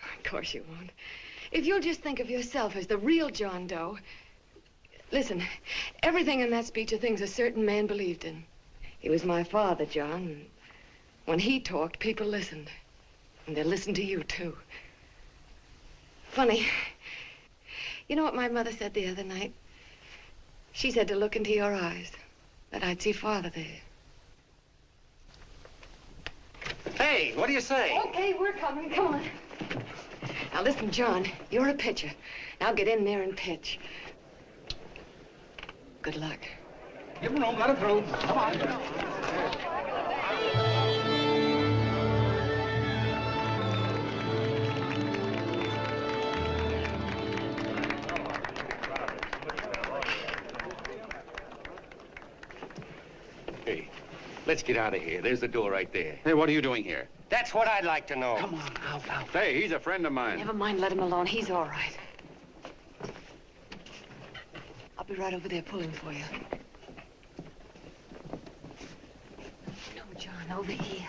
Of course you won't. If you'll just think of yourself as the real John Doe. Listen, everything in that speech are things a certain man believed in. He was my father, John. And when he talked, people listened. And they listened to you, too. Funny. You know what my mother said the other night? She said to look into your eyes, that I'd see Father there. Hey, what do you say? Okay, we're coming. Come on. Now, listen, John, you're a pitcher. Now get in there and pitch. Good luck. Give him room, let him through. Come on. Hey, let's get out of here. There's the door right there. Hey, what are you doing here? That's what I'd like to know. Come on, out. Hey, he's a friend of mine. Never mind, let him alone. He's all right. I'll be right over there pulling for you. No, John, over here.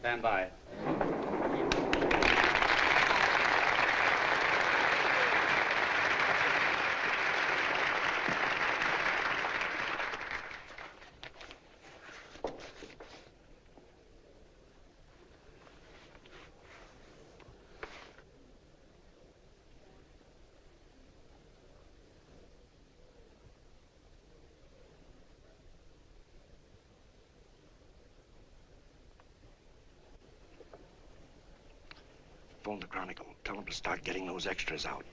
Stand by. Phone the Chronicle. Tell them to start getting those extras out.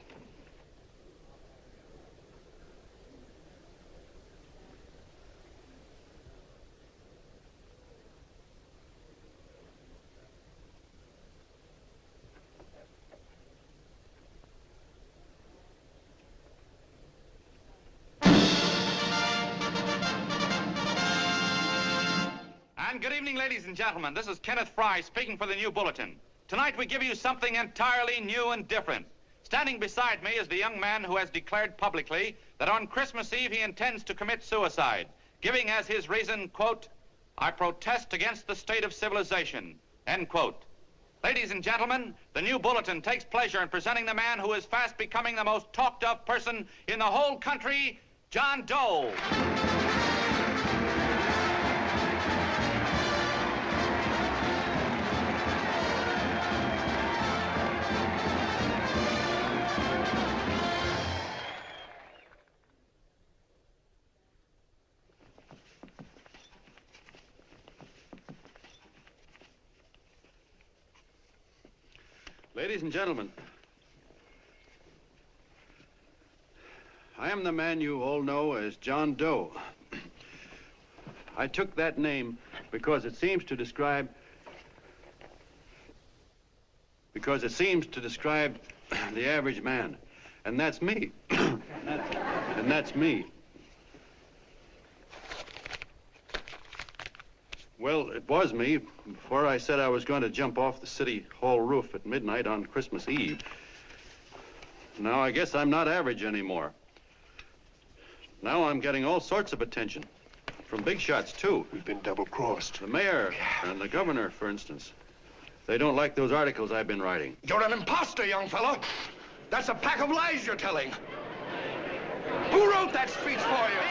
And good evening, ladies and gentlemen. This is Kenneth Fry speaking for the New Bulletin. Tonight we give you something entirely new and different. Standing beside me is the young man who has declared publicly that on Christmas Eve he intends to commit suicide, giving as his reason, quote, "I protest against the state of civilization," end quote. Ladies and gentlemen, the New Bulletin takes pleasure in presenting the man who is fast becoming the most talked of person in the whole country, John Doe. Ladies and gentlemen, I am the man you all know as John Doe. I took that name because it seems to describe the average man. And that's me. and that's me. Well, it was me before I said I was going to jump off the City Hall roof at midnight on Christmas Eve. Now I guess I'm not average anymore. Now I'm getting all sorts of attention. From big shots, too. We've been double-crossed. The mayor and the governor, for instance. They don't like those articles I've been writing. You're an imposter, young fellow. That's a pack of lies you're telling. Who wrote that speech for you?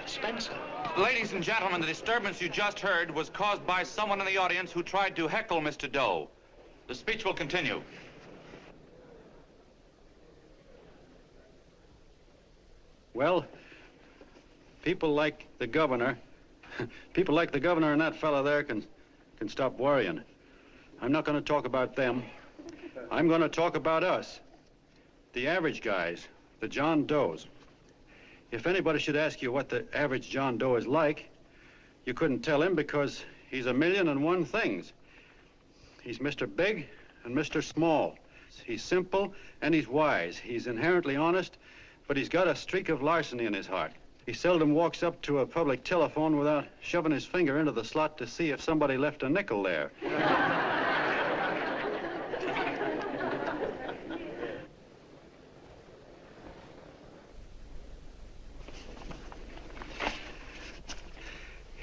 Spencer. Ladies and gentlemen, the disturbance you just heard was caused by someone in the audience who tried to heckle Mr. Doe. The speech will continue. Well, people like the governor and that fellow there can stop worrying. I'm not going to talk about them. I'm going to talk about us, the average guys, the John Does. If anybody should ask you what the average John Doe is like, you couldn't tell him because he's 1,000,001 things. He's Mr. Big and Mr. Small. He's simple and he's wise. He's inherently honest, but he's got a streak of larceny in his heart. He seldom walks up to a public telephone without shoving his finger into the slot to see if somebody left a nickel there.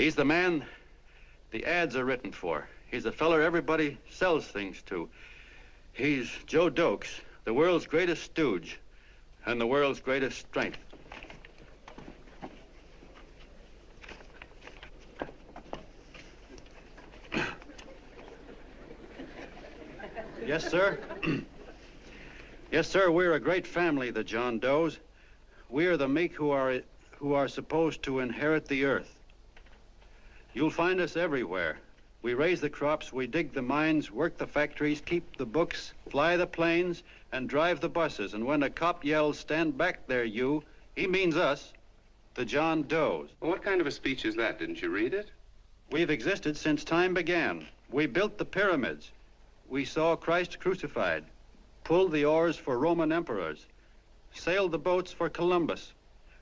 He's the man the ads are written for. He's the feller everybody sells things to. He's Joe Dokes, the world's greatest stooge and the world's greatest strength. Yes, sir. Yes, sir, we're a great family, the John Does. We are the meek who are supposed to inherit the earth. You'll find us everywhere. We raise the crops, we dig the mines, work the factories, keep the books, fly the planes, and drive the buses. And when a cop yells, "Stand back there, you," he means us, the John Does. Well, what kind of a speech is that? Didn't you read it? We've existed since time began. We built the pyramids. We saw Christ crucified, pulled the oars for Roman emperors, sailed the boats for Columbus,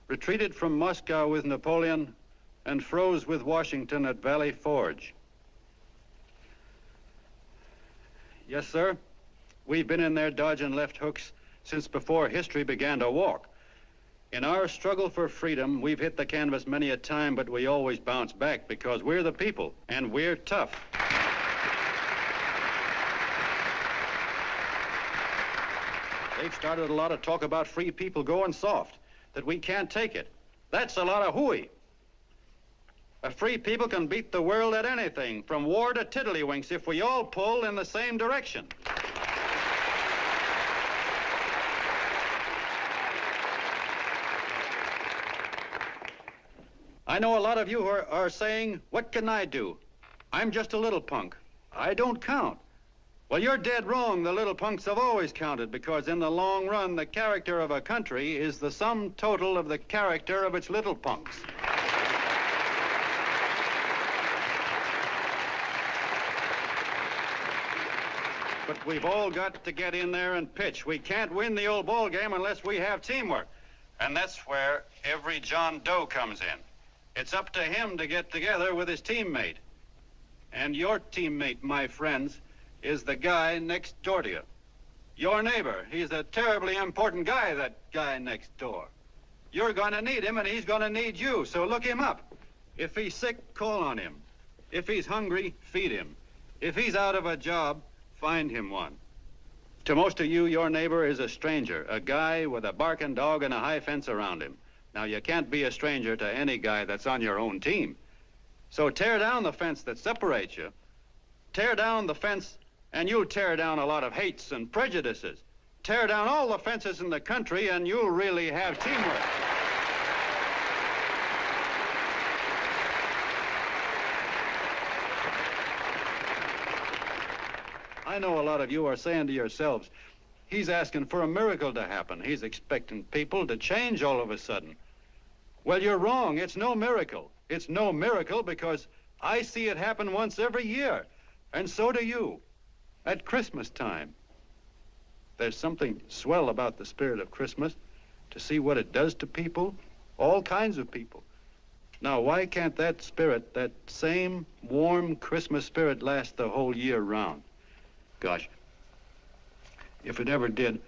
retreated from Moscow with Napoleon, and froze with Washington at Valley Forge. Yes, sir. We've been in there dodging left hooks since before history began to walk. In our struggle for freedom, we've hit the canvas many a time, but we always bounce back because we're the people, and we're tough. They've started a lot of talk about free people going soft, that we can't take it. That's a lot of hooey. A free people can beat the world at anything, from war to tiddlywinks, if we all pull in the same direction. I know a lot of you are saying, "What can I do? I'm just a little punk. I don't count." Well, you're dead wrong. The little punks have always counted, because in the long run, the character of a country is the sum total of the character of its little punks. But we've all got to get in there and pitch. We can't win the old ball game unless we have teamwork. And that's where every John Doe comes in. It's up to him to get together with his teammate. And your teammate, my friends, is the guy next door to you. Your neighbor. He's a terribly important guy, that guy next door. You're going to need him, and he's going to need you, so look him up. If he's sick, call on him. If he's hungry, feed him. If he's out of a job, find him one. To most of you, your neighbor is a stranger, a guy with a barking dog and a high fence around him. Now, you can't be a stranger to any guy that's on your own team. So tear down the fence that separates you. Tear down the fence, and you'll tear down a lot of hates and prejudices. Tear down all the fences in the country, and you'll really have teamwork. I know a lot of you are saying to yourselves, "He's asking for a miracle to happen. He's expecting people to change all of a sudden." Well, you're wrong. It's no miracle. It's no miracle because I see it happen once every year, and so do you, at Christmas time. There's something swell about the spirit of Christmas, to see what it does to people, all kinds of people. Now, why can't that spirit, that same warm Christmas spirit, last the whole year round? Gosh, if it ever did,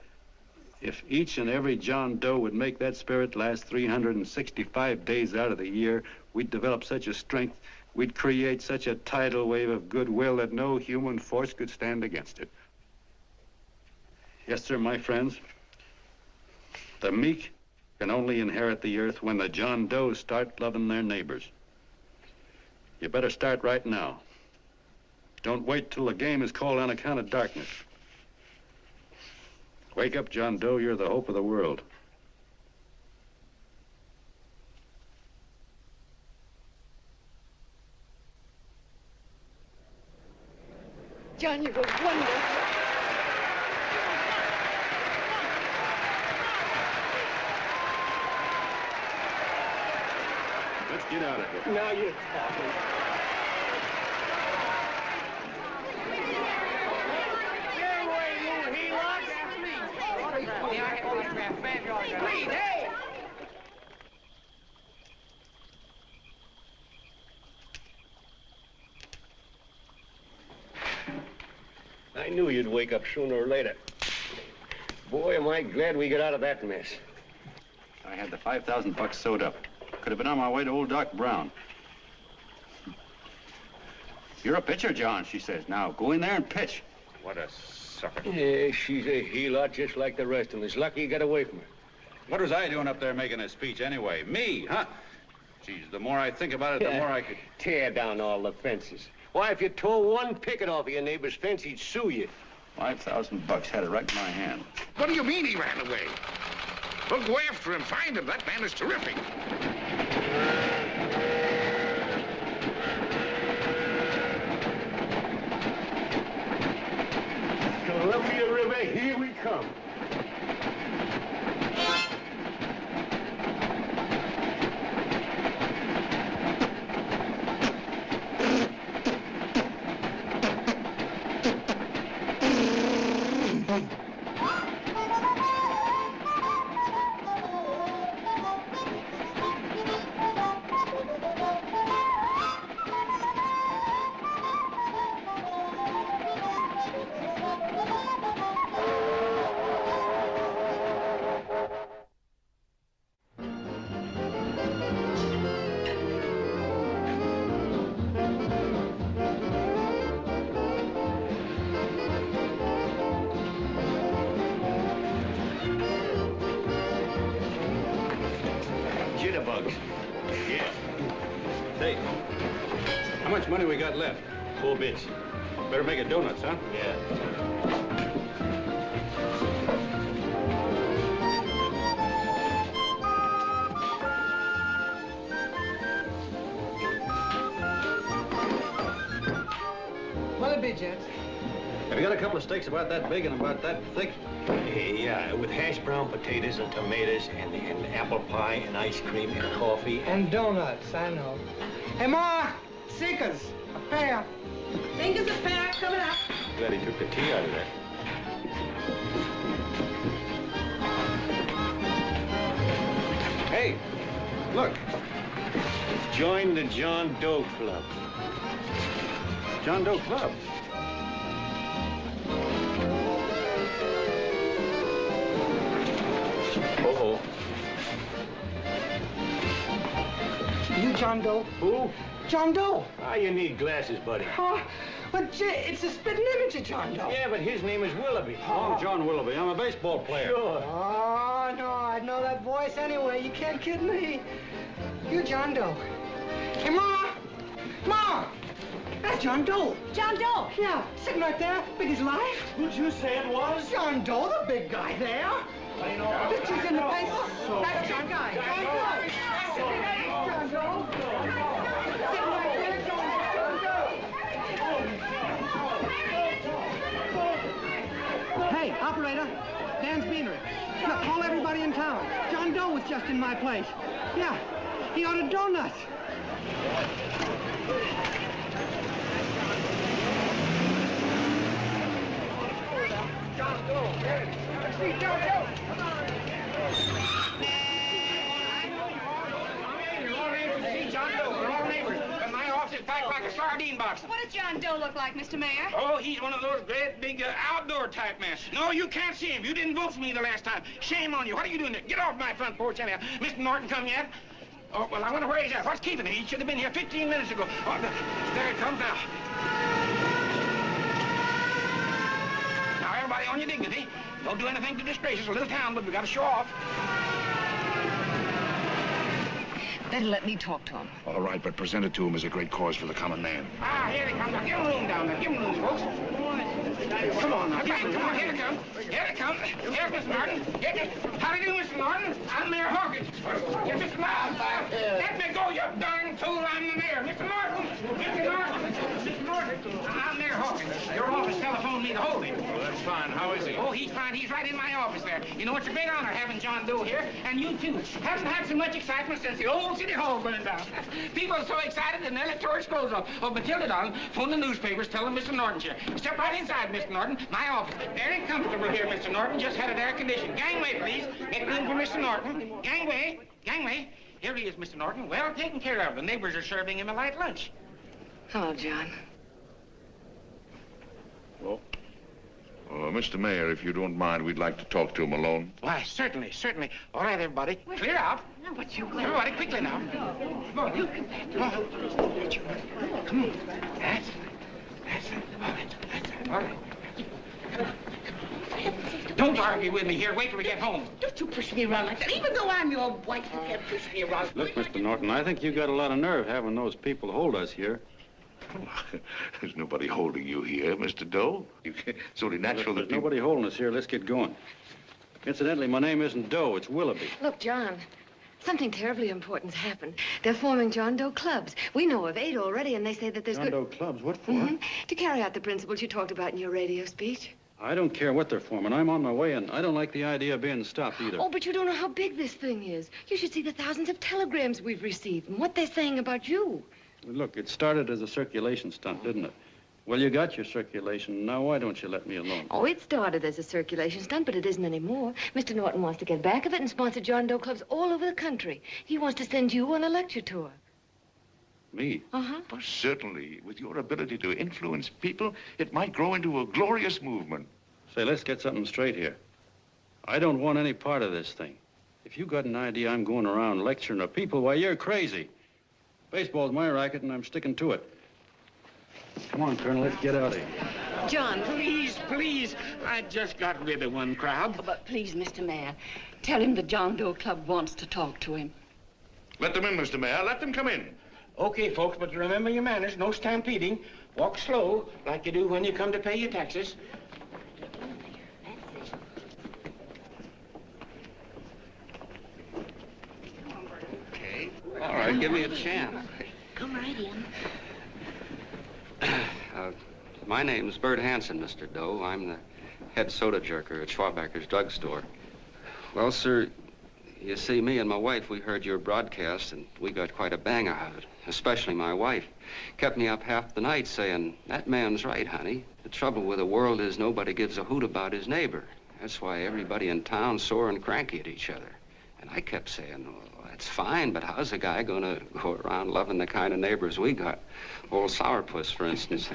if each and every John Doe would make that spirit last 365 days out of the year, we'd develop such a strength, we'd create such a tidal wave of goodwill that no human force could stand against it. Yes, sir, my friends, the meek can only inherit the earth when the John Does start loving their neighbors. You better start right now. Don't wait till the game is called on account of darkness. Wake up, John Doe. You're the hope of the world. John, you were wonderful. Let's get out of here. Now you're talking. Please, hey! I knew you'd wake up sooner or later. Boy, am I glad we got out of that mess. I had the $5,000 sewed up. Could have been on my way to old Doc Brown. You're a pitcher, John, she says. Now, go in there and pitch. What a sucker. Yeah, she's a heel-lot just like the rest of them. It's lucky you got away from her. What was I doing up there making a speech anyway? Me, huh? Geez, the more I think about it, the more I could... Tear down all the fences. Why, if you tore one picket off of your neighbor's fence, he'd sue you. $5,000 had it right in my hand. What do you mean he ran away? Well, go after him, find him. That man is terrific. Columbia River, here we come. Jitterbugs. Yeah. Say, how much money we got left? 4 bits. Better make it donuts, huh? Yeah. What'll it be, gents? Have you got a couple of steaks about that big and about that thick? Yeah, with hash brown potatoes and tomatoes and apple pie and ice cream and coffee. And donuts, I know. Hey, Ma, Seekers, a pair. Fingers a pair coming up. Glad he took the tea out of that. Hey, look. Join the John Doe Club. John Doe Club? Uh-oh. You John Doe? Who? John Doe. Ah, you need glasses, buddy. Oh, but it's a spitting image of John Doe. Yeah, but his name is Willoughby. I'm John Willoughby. I'm a baseball player. Sure. Oh, no, I'd know that voice anyway. You can't kid me. You John Doe. Hey, Ma! Ma! That's John Doe. John Doe? Yeah, sitting right there, big as life. Who'd you say it was? John Doe, the big guy there. Picture's in the paper. That's John Guy. John Doe. John Doe. Sitting right there, John Doe. Hey, operator, Dan's Beanery. Look, call everybody in town. John Doe was just in my place. Yeah, he ordered donuts. John Doe, let's see John Doe. John Doe, we're all neighbors. And my office is packed like a sardine box. What does John Doe look like, Mr. Mayor? Oh, he's one of those great big outdoor type men. No, you can't see him. You didn't vote for me the last time. Shame on you. What are you doing there? Get off my front porch anyhow. Mr. Norton come yet? Oh, well, I wonder where he's at. What's keeping him? He should have been here 15 minutes ago. Oh, there he comes now. Now, everybody on your dignity. Don't do anything to disgrace us. A little town, but we got to show off. Better let me talk to him. All right, but present it to him as a great cause for the common man. Ah, here they come. Now, give him room down there. Give him room, folks. Come on, now. Come on, here they come. Here they come. Here's Mr. Norton. How do you do, Mr. Norton? I'm Mayor Hawkins. You're Mr. Loudfire. Let me go, you darn fool. I'm the mayor. Mr. Norton. Mr. Norton. Mr. Norton. I'm Mayor Hawkins. Your office telephoned me to hold him. Well, that's fine. How is he? Oh, he's fine. He's right in my office there. You know, it's a great honor having John Doe here, and you, too. Haven't had so much excitement since the old City Hall burned down. People are so excited and they'll tear his clothes off. Oh, Matilda, darling, phone the newspapers, tell them Mr. Norton's here. Step right inside, Mr. Norton. My office. Very comfortable here, Mr. Norton. Just had it air conditioned. Gangway, please. Get room for Mr. Norton. Gangway. Gangway. Here he is, Mr. Norton. Well taken care of. The neighbors are serving him a light lunch. Hello, John. Well, Mr. Mayor, if you don't mind, we'd like to talk to him alone. Why, certainly, certainly. All right, everybody. Clear out. But you... Everybody, quickly now. Come on. Come on. Come on. That's All right. Don't argue with me here. Wait till we get home. Don't you push me around like that. Even though I'm your wife, you can't push me around. Look, Mr. Norton, I think you got a lot of nerve having those people hold us here. There's nobody holding you here, Mr. Doe. It's only natural There's that people... nobody holding us here. Let's get going. Incidentally, my name isn't Doe, it's Willoughby. Look, John, something terribly important's happened. They're forming John Doe clubs. We know of 8 already, and they say that there's John Doe clubs? What for? To carry out the principles you talked about in your radio speech. I don't care what they're forming. I'm on my way, and I don't like the idea of being stopped either. Oh, but you don't know how big this thing is. You should see the thousands of telegrams we've received and what they're saying about you. Look, it started as a circulation stunt, didn't it? Well, you got your circulation. Now, why don't you let me alone? Oh, it started as a circulation stunt, but it isn't anymore. Mr. Norton wants to get back of it and sponsor John Doe clubs all over the country. He wants to send you on a lecture tour. Me? Uh-huh. Well, certainly, with your ability to influence people, it might grow into a glorious movement. Say, let's get something straight here. I don't want any part of this thing. If you got an idea I'm going around lecturing to people, why, you're crazy. Baseball's my racket, and I'm sticking to it. Come on, Colonel, let's get out of here. John, please, please. I just got rid of one crowd. Oh, but please, Mr. Mayor, tell him the John Doe Club wants to talk to him. Let them in, Mr. Mayor. Let them come in. Okay, folks, but remember your manners. No stampeding. Walk slow, like you do when you come to pay your taxes. Okay. All right, give me a chance. Come right in. My name's Bert Hanson, Mr. Doe. I'm the head soda jerker at Schwabacker's drugstore. Well, sir, you see, me and my wife, we heard your broadcast, and we got quite a bang out of it, especially my wife. Kept me up half the night saying, that man's right, honey. The trouble with the world is nobody gives a hoot about his neighbor. That's why everybody in town's sore and cranky at each other. And I kept saying, well, that's fine, but how's a guy gonna go around loving the kind of neighbors we got? Old Sourpuss, for instance.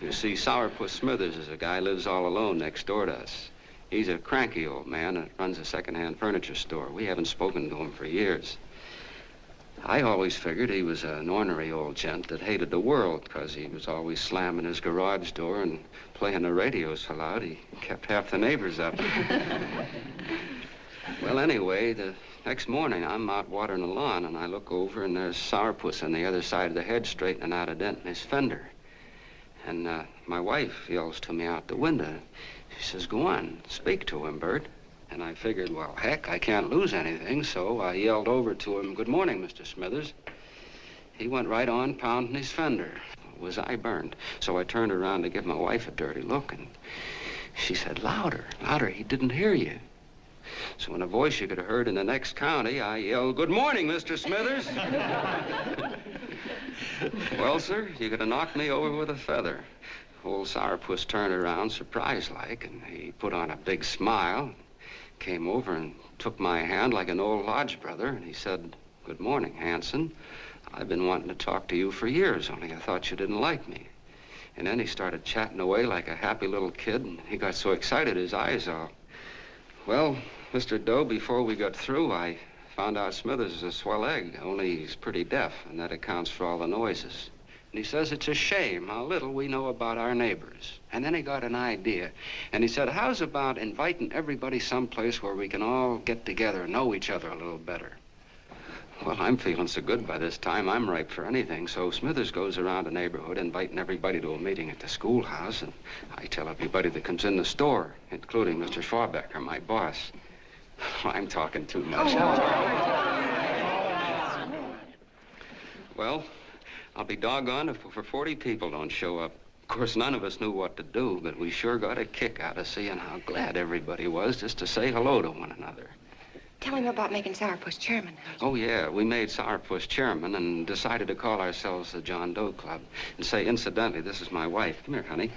You see, Sourpuss Smithers is a guy lives all alone next door to us. He's a cranky old man that runs a second-hand furniture store. We haven't spoken to him for years. I always figured he was an ornery old gent that hated the world because he was always slamming his garage door and playing the radio so loud he kept half the neighbors up. Well, anyway, the next morning, I'm out watering the lawn, and I look over, and there's Sourpuss on the other side of the hedge straightening out a dent in his fender. And my wife yells to me out the window. She says, go on, speak to him, Bert. And I figured, well, heck, I can't lose anything, so I yelled over to him, good morning, Mr. Smithers. He went right on pounding his fender. Was I burned? So I turned around to give my wife a dirty look, and she said, louder, louder, he didn't hear you. So in a voice you could have heard in the next county, I yelled, good morning, Mr. Smithers. Well, sir, you could have knocked me over with a feather. Old Sourpuss turned around, surprised-like, and he put on a big smile, came over and took my hand like an old lodge brother, and he said, good morning, Hanson. I've been wanting to talk to you for years, only I thought you didn't like me. And then he started chatting away like a happy little kid, and he got so excited his eyes all... Well, Mr. Doe, before we got through, I found out Smithers is a swell egg, only he's pretty deaf, and that accounts for all the noises. And he says it's a shame how little we know about our neighbors. And then he got an idea, and he said, how's about inviting everybody someplace where we can all get together and know each other a little better? Well, I'm feeling so good by this time, I'm ripe for anything. So Smithers goes around the neighborhood inviting everybody to a meeting at the schoolhouse, and I tell everybody that comes in the store, including Mr. Schwabacker, my boss. I'm talking too much. Well, I'll be doggone if over 40 people don't show up. Of course, none of us knew what to do, but we sure got a kick out of seeing how glad everybody was just to say hello to one another. Tell him about making Sourpuss chairman. Oh, yeah, we made Sourpuss chairman and decided to call ourselves the John Doe Club. And say, incidentally, this is my wife. Come here, honey.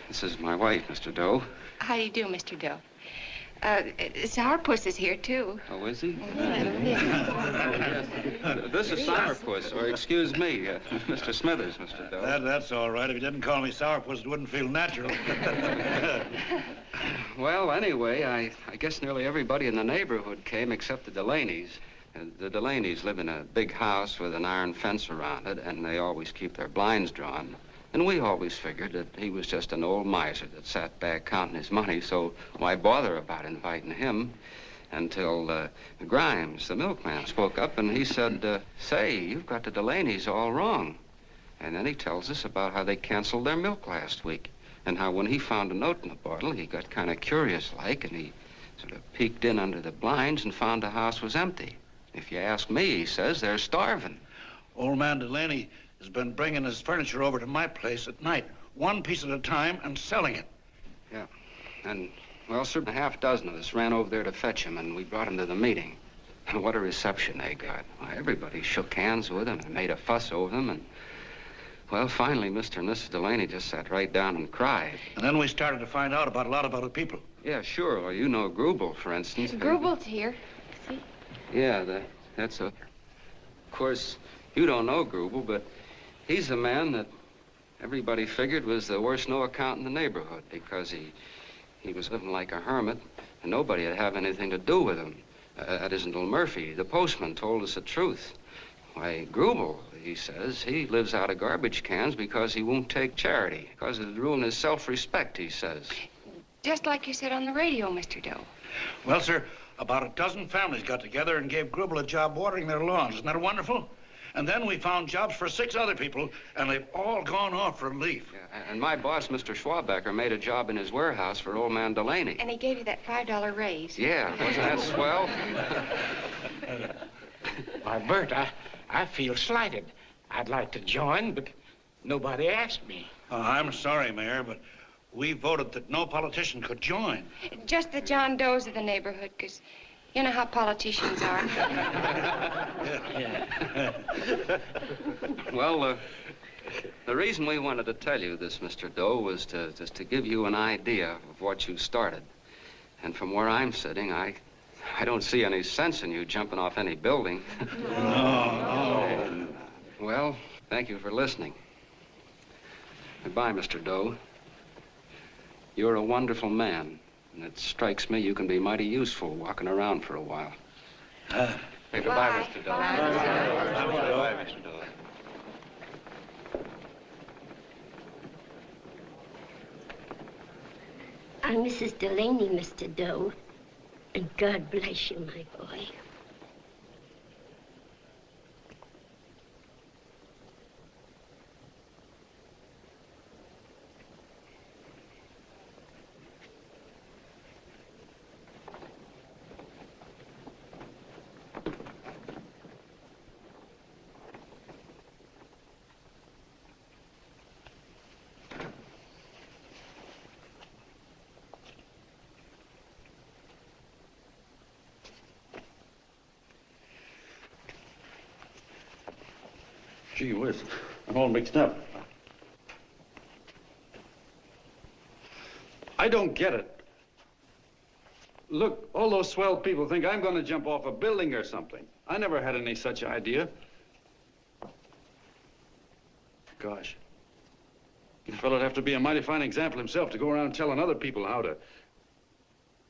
This is my wife, Mr. Doe. How do you do, Mr. Doe? Sourpuss is here, too. Oh, is he? This is Sourpuss, or excuse me, Mr. Smithers, Mr. Doe. That's all right. If you didn't call me Sourpuss, it wouldn't feel natural. Well, anyway, I guess nearly everybody in the neighborhood came except the Delaney's. The Delaney's live in a big house with an iron fence around it, and they always keep their blinds drawn. And we always figured that he was just an old miser that sat back counting his money, so why bother about inviting him? Until Grimes, the milkman, spoke up and he said, say, you've got the Delaney's all wrong. And then he tells us about how they canceled their milk last week and how when he found a note in the bottle, he got kind of curious-like and he sort of peeked in under the blinds and found the house was empty. If you ask me, he says, they're starving. Old man Delaney has been bringing his furniture over to my place at night, one piece at a time, and selling it. Yeah. And, well, sir, a half dozen of us ran over there to fetch him, and we brought him to the meeting. And what a reception they got. Why, everybody shook hands with him and made a fuss over them, and, well, finally, Mr. and Mrs. Delaney just sat right down and cried. And then we started to find out about a lot of other people. Yeah, sure. Well, you know Grubel, for instance. Grubel's here. See? Yeah, that's a... Of course, you don't know Grubel, but he's a man that everybody figured was the worst no-account in the neighborhood because he was living like a hermit and nobody would have anything to do with him. That isn't little Murphy. The postman told us the truth. Why, Grubel, he says, he lives out of garbage cans because he won't take charity, because it'd ruin his self-respect, he says. Just like you said on the radio, Mr. Doe. Well, sir, about a dozen families got together and gave Grubel a job watering their lawns. Isn't that wonderful? And then we found jobs for 6 other people, and they've all gone off for relief. Yeah, and my boss, Mr. Schwabecker, made a job in his warehouse for old man Delaney. And he gave you that $5 raise. Yeah, wasn't that swell? Why, Bert, I feel slighted. I'd like to join, but nobody asked me. I'm sorry, Mayor, but we voted that no politician could join. Just the John Does of the neighborhood, because you know how politicians are. Well, the reason we wanted to tell you this, Mr. Doe, was just to give you an idea of what you started. And from where I'm sitting, I don't see any sense in you jumping off any building. No. Well, thank you for listening. Goodbye, Mr. Doe. You're a wonderful man, and it strikes me you can be mighty useful walking around for a while. Hey, goodbye, Mr. Doe. Goodbye, Mr. Doe. I'm Mrs. Delaney, Mr. Doe. And God bless you, my boy. Gee whiz, I'm all mixed up. I don't get it. Look, all those swell people think I'm going to jump off a building or something. I never had any such idea. Gosh. The fellow'd have to be a mighty fine example himself to go around telling other people how to...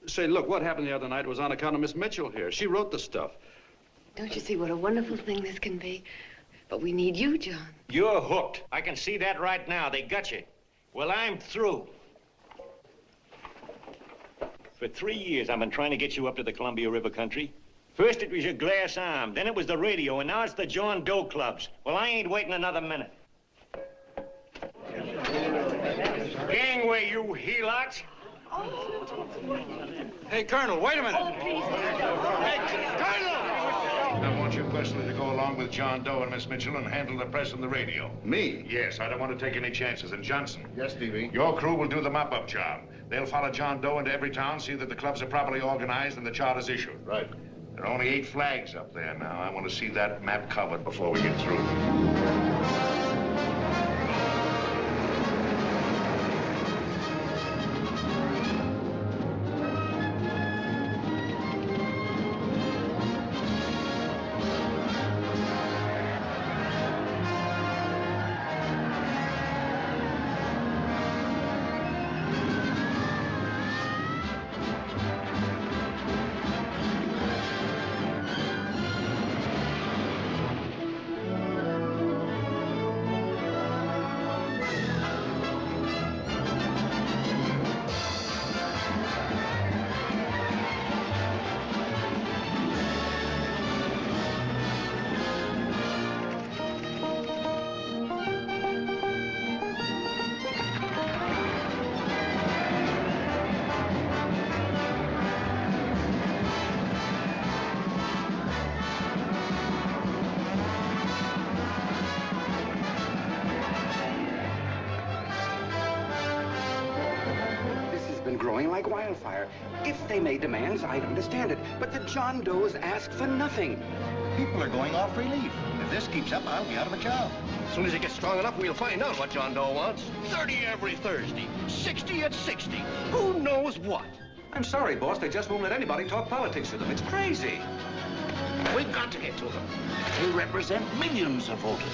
Say, look, what happened the other night was on account of Miss Mitchell here. She wrote the stuff. Don't you see what a wonderful thing this can be? But we need you, John. You're hooked. I can see that right now. They got you. Well, I'm through. For 3 years, I've been trying to get you up to the Columbia River country. First, it was your glass arm. Then it was the radio. And now it's the John Doe clubs. Well, I ain't waiting another minute. Gangway, you helots. Hey, Colonel, wait a minute. Oh, please. Hey, Colonel! I want you personally to go along with John Doe and Miss Mitchell and handle the press and the radio. Me? Yes, I don't want to take any chances. And Johnson. Yes, Stevie? Your crew will do the mop-up job. They'll follow John Doe into every town, see that the clubs are properly organized and the charter's issued. Right. There are only 8 flags up there now. I want to see that map covered before we get through. like wildfire. If they made demands, I'd understand it. But the John Does ask for nothing. People are going off relief. If this keeps up, I'll be out of a job. As soon as it gets strong enough, we'll find out what John Doe wants. 30 every Thursday. 60 at 60. Who knows what? I'm sorry, boss. They just won't let anybody talk politics to them. It's crazy. We've got to get to them. They represent millions of voters.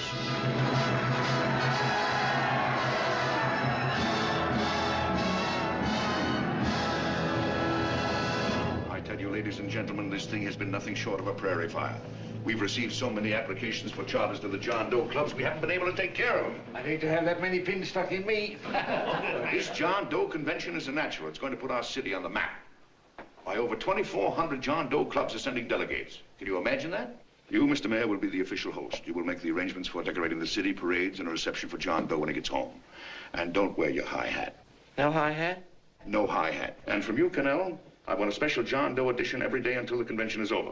I tell you, ladies and gentlemen, this thing has been nothing short of a prairie fire. We've received so many applications for charters to the John Doe clubs, we haven't been able to take care of them. I'd hate to have that many pins stuck in me. This John Doe convention is a natural. It's going to put our city on the map. Why, over 2,400 John Doe clubs are sending delegates. Can you imagine that? You, Mr. Mayor, will be the official host. You will make the arrangements for decorating the city, parades, and a reception for John Doe when he gets home. And don't wear your high hat. No high hat? No high hat. And from you, Cannell, I want a special John Doe edition every day until the convention is over.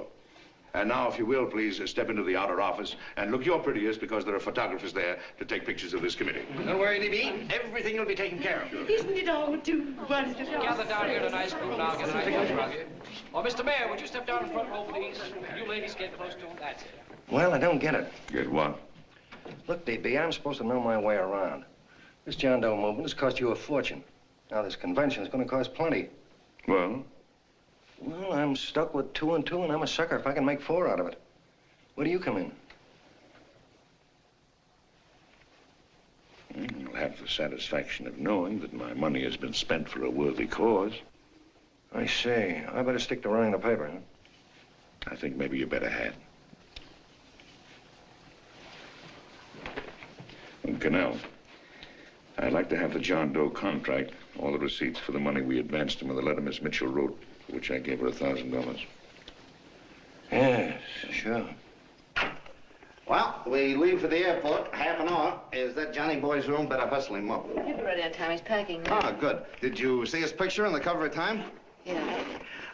And now, if you will, please step into the outer office and look your prettiest because there are photographers there to take pictures of this committee. Don't worry, Libby. Everything will be taken care of. Isn't it all too wonderful? Gather down here in a nice group now. Get a nice picture of you. Oh, Mr. Mayor, would you step down in front row, please? You ladies get close to him. That's it. Well, I don't get it. Get what? Look, DB, I'm supposed to know my way around. This John Doe movement has cost you a fortune. Now, this convention is going to cost plenty. Well? Well, I'm stuck with 2 and 2, and I'm a sucker if I can make 4 out of it. Where do you come in? You'll have the satisfaction of knowing that my money has been spent for a worthy cause. I see. I better stick to running the paper, huh? I think maybe you better had. And Cannell, I'd like to have the John Doe contract, all the receipts for the money we advanced him, and the letter Miss Mitchell wrote, for which I gave her $1,000. Yes, sure. Well, we leave for the airport. Half an hour. Is that Johnny boy's room? Better hustle him up. He'll be ready on time. He's packing. Ah, good. Did you see his picture on the cover of Time? Yeah.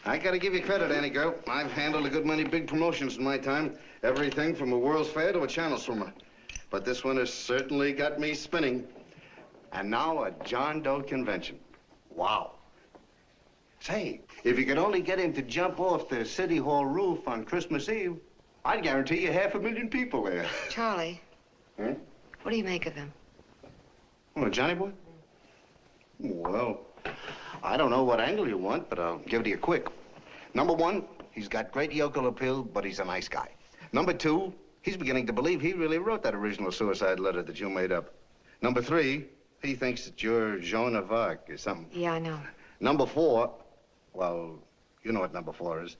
I gotta give you credit, Annie girl. I've handled a good many big promotions in my time. Everything from a World's Fair to a Channel swimmer. But this one has certainly got me spinning. And now a John Doe convention. Wow. Say, if you could only get him to jump off the City Hall roof on Christmas Eve, I'd guarantee you 500,000 people there. Charlie. Hmm? What do you make of him? Oh, Johnny boy? Well, I don't know what angle you want, but I'll give it to you quick. Number 1, he's got great yokel appeal, but he's a nice guy. Number 2, he's beginning to believe he really wrote that original suicide letter that you made up. Number 3, he thinks that you're Joan of Arc or something. Yeah, I know. Number 4, well, you know what number 4 is.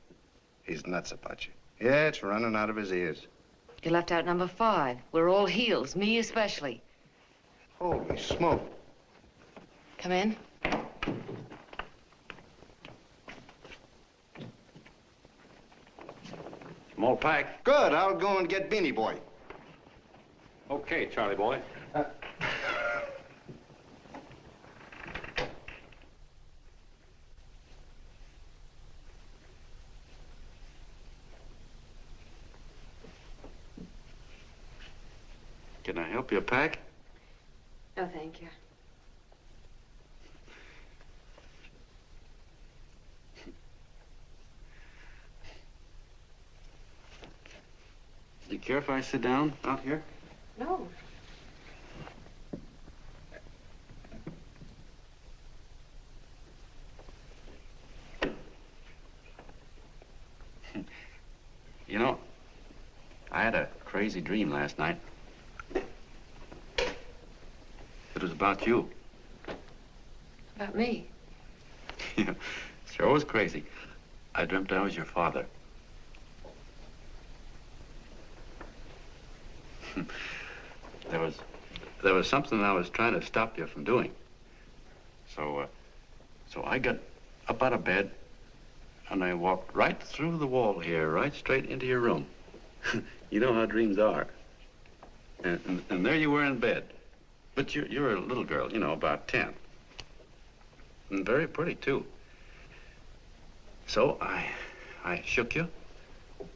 He's nuts about you. Yeah, it's running out of his ears. You left out number 5. We're all heels, me especially. Holy smoke. Come in. Small pack. Good. I'll go and get Beanie Boy. Okay, Charlie boy. Can I help you pack? No, thank you. Do you care if I sit down out here? No. You know, I had a crazy dream last night. It was about you. About me? Yeah, sure was crazy. I dreamt I was your father. There was something I was trying to stop you from doing. So I got up out of bed and I walked right through the wall here, right straight into your room. You know how dreams are. And there you were in bed. But you're a little girl, you know, about 10. And very pretty, too. So I shook you,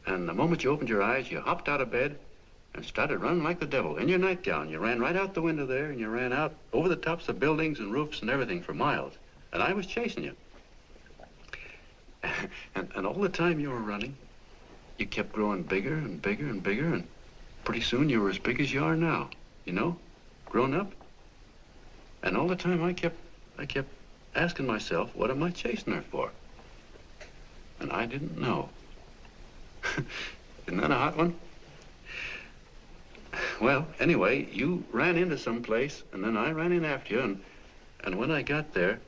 and the moment you opened your eyes, you hopped out of bed and started running like the devil in your nightgown. You ran right out the window there, and you ran out over the tops of buildings and roofs and everything for miles. And I was chasing you. And all the time you were running, you kept growing bigger and bigger and bigger, and pretty soon you were as big as you are now, you know, grown up. And all the time I kept asking myself, what am I chasing her for? And I didn't know. Isn't that a hot one? Well, anyway, you ran into some place, and then I ran in after you, and when I got there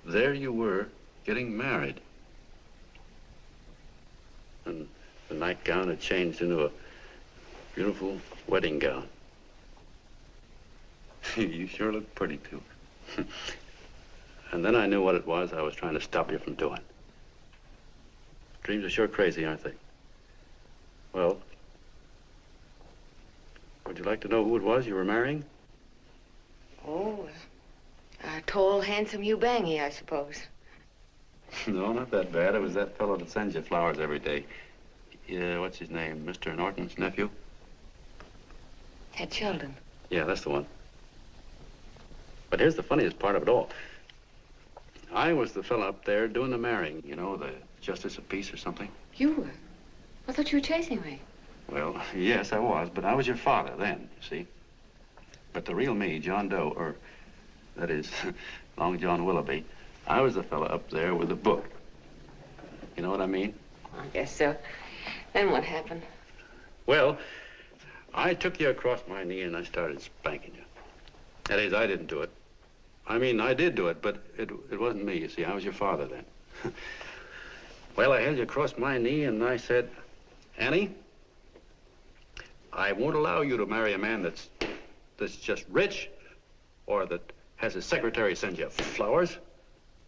you were getting married. And the nightgown had changed into a beautiful wedding gown. You sure look pretty, too. And then I knew what it was I was trying to stop you from doing. Dreams are sure crazy, aren't they? Well, would you like to know who it was you were marrying? Oh, a tall, handsome Hugh Bangy, I suppose. No, not that bad. It was that fellow that sends you flowers every day. What's his name? Mr. Norton's nephew? Ted Sheldon. Yeah, that's the one. But here's the funniest part of it all. I was the fella up there doing the marrying, you know, the justice of peace or something. You were? I thought you were chasing me. Well, yes, I was, but I was your father then, you see. But the real me, John Doe, or that is, Long John Willoughby, I was the fella up there with the book. You know what I mean? I guess so. Then what happened? Well, I took you across my knee and I started spanking you. That is, I didn't do it. I mean, I did do it, but it wasn't me, you see. I was your father then. Well, I held you across my knee and I said, Annie, I won't allow you to marry a man that's just rich or that has his secretary send you flowers.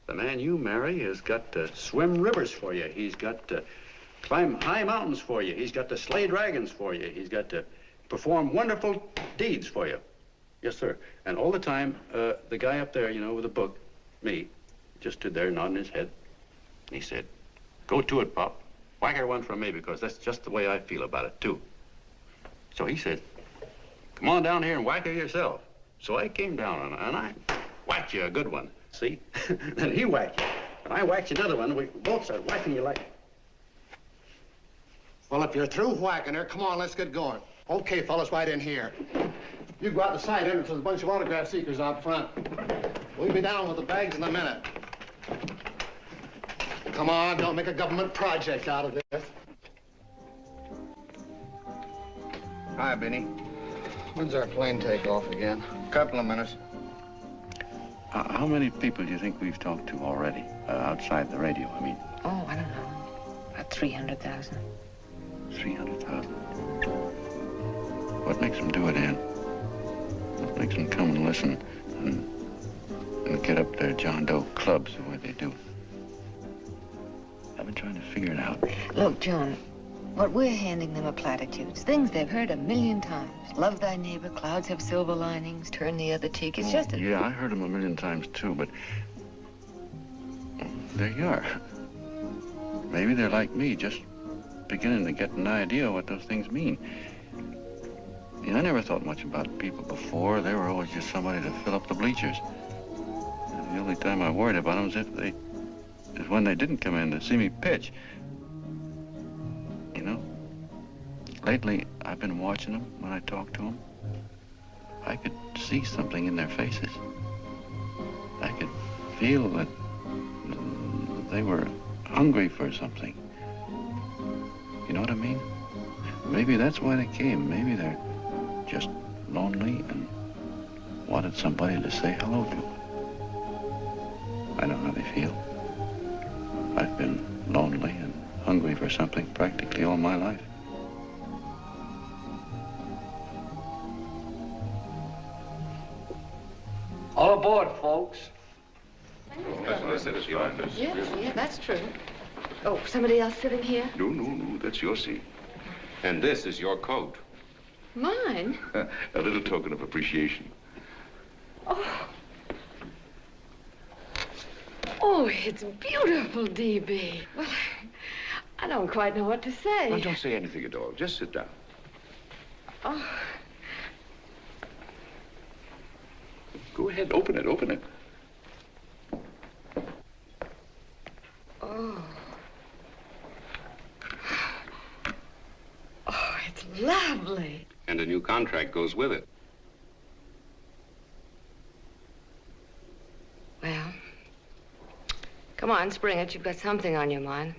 The man you marry has got to swim rivers for you. He's got to climb high mountains for you. He's got to slay dragons for you. He's got to perform wonderful deeds for you. Yes, sir. And all the time, the guy up there, you know, with the book, me, just stood there nodding his head. And he said, go to it, Pop. Whack her one from me, because that's just the way I feel about it, too. So he said, come on down here and whack her yourself. So I came down and I whacked you a good one, see? Then he whacked you, and I whacked you another one, and we both started whacking you like... Well, if you're through whacking her, come on, let's get going. Okay, fellas, right in here. You go out the side entrance, there's a bunch of autograph seekers out front. We'll be down with the bags in a minute. Come on, don't make a government project out of this. Hi, Benny. When's our plane take off again? Couple of minutes. How many people do you think we've talked to already, outside the radio, I mean? Oh, I don't know. About 300,000. 300,000. What makes them do it, Ann? What makes them come and listen and get up their John Doe clubs the way they do? I've been trying to figure it out. Look, John, what we're handing them are platitudes, things they've heard 1,000,000 times. Love thy neighbor, clouds have silver linings, turn the other cheek. It's just a... Yeah, I heard them 1,000,000 times, too, but there you are. Maybe they're like me, just beginning to get an idea of what those things mean. You know, I never thought much about people before. They were always just somebody to fill up the bleachers. And the only time I worried about them is when they didn't come in to see me pitch. You know, lately I've been watching them when I talk to them. I could see something in their faces. I could feel that they were hungry for something. You know what I mean? Maybe that's why they came. Maybe they're just lonely and wanted somebody to say hello to. I know how they feel. I've been lonely and hungry for something practically all my life. All aboard, folks. Yeah, that's true. Oh, somebody else sitting here? No, that's your seat. And this is your coat. Mine? A little token of appreciation. Oh, it's beautiful, D.B. Well, I don't quite know what to say. Well, don't say anything at all. Just sit down. Oh. Go ahead, open it. Oh. lovely. And a new contract goes with it. Well, come on, spring it. You've got something on your mind.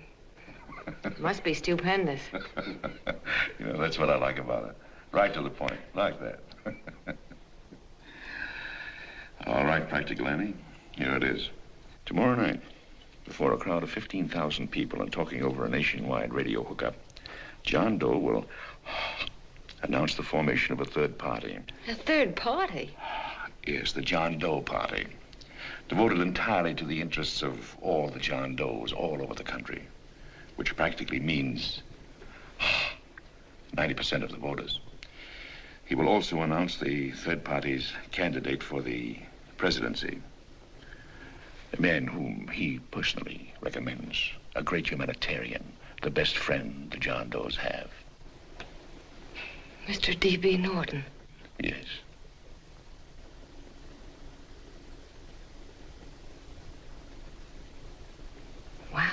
It must be stupendous. You know, that's what I like about it. Right to the point, like that. All right, Practical Annie, here it is. Tomorrow night, before a crowd of 15,000 people and talking over a nationwide radio hookup, John Doe will announce the formation of a third party. A third party? Yes, the John Doe Party. Devoted entirely to the interests of all the John Does all over the country, which practically means 90% of the voters. He will also announce the third party's candidate for the presidency. A man whom he personally recommends, a great humanitarian, the best friend the John Does have. Mr. D.B. Norton. Yes. Wow.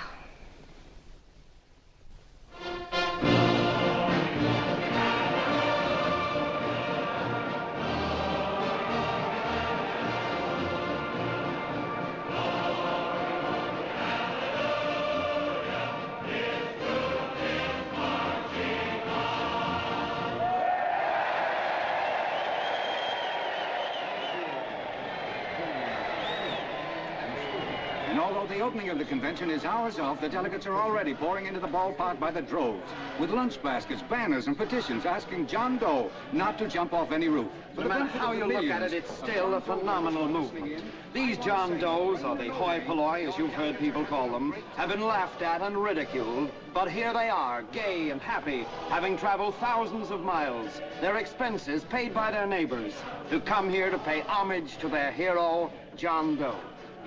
And although the opening of the convention is hours off, the delegates are already pouring into the ballpark by the droves, with lunch baskets, banners, and petitions asking John Doe not to jump off any roof. No matter how you look at it, it's still a phenomenal movement. These John Does, or the hoi polloi, as you've heard people call them, have been laughed at and ridiculed, but here they are, gay and happy, having traveled thousands of miles, their expenses paid by their neighbors, to come here to pay homage to their hero, John Doe.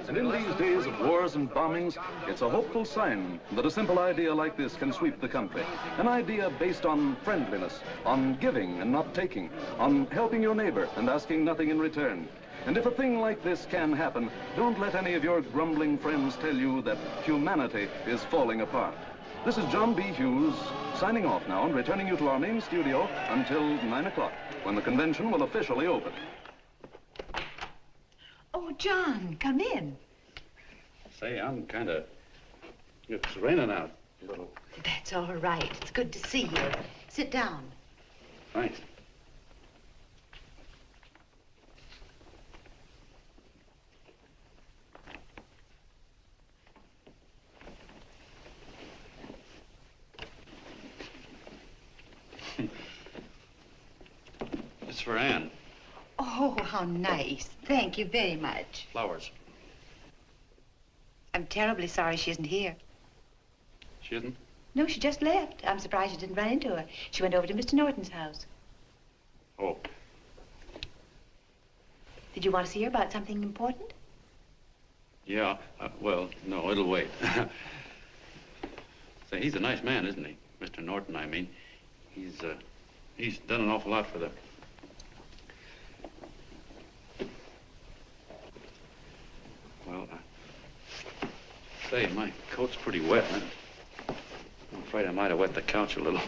And in these days of wars and bombings, it's a hopeful sign that a simple idea like this can sweep the country. An idea based on friendliness, on giving and not taking, on helping your neighbor and asking nothing in return. And if a thing like this can happen, don't let any of your grumbling friends tell you that humanity is falling apart. This is John B. Hughes, signing off now and returning you to our main studio until 9 o'clock, when the convention will officially open. Oh, John, come in. Say, I'm it's raining out a little. That's all right. It's good to see you. Sit down. Thanks. It's for Anne. Oh, how nice. Thank you very much. Flowers. I'm terribly sorry she isn't here. She isn't? No, she just left. I'm surprised you didn't run into her. She went over to Mr. Norton's house. Oh. Did you want to see her about something important? Yeah, well, no, it'll wait. Say, he's a nice man, isn't he? Mr. Norton, I mean. He's done an awful lot for the... Well, say, my coat's pretty wet. I'm afraid I might have wet the couch a little.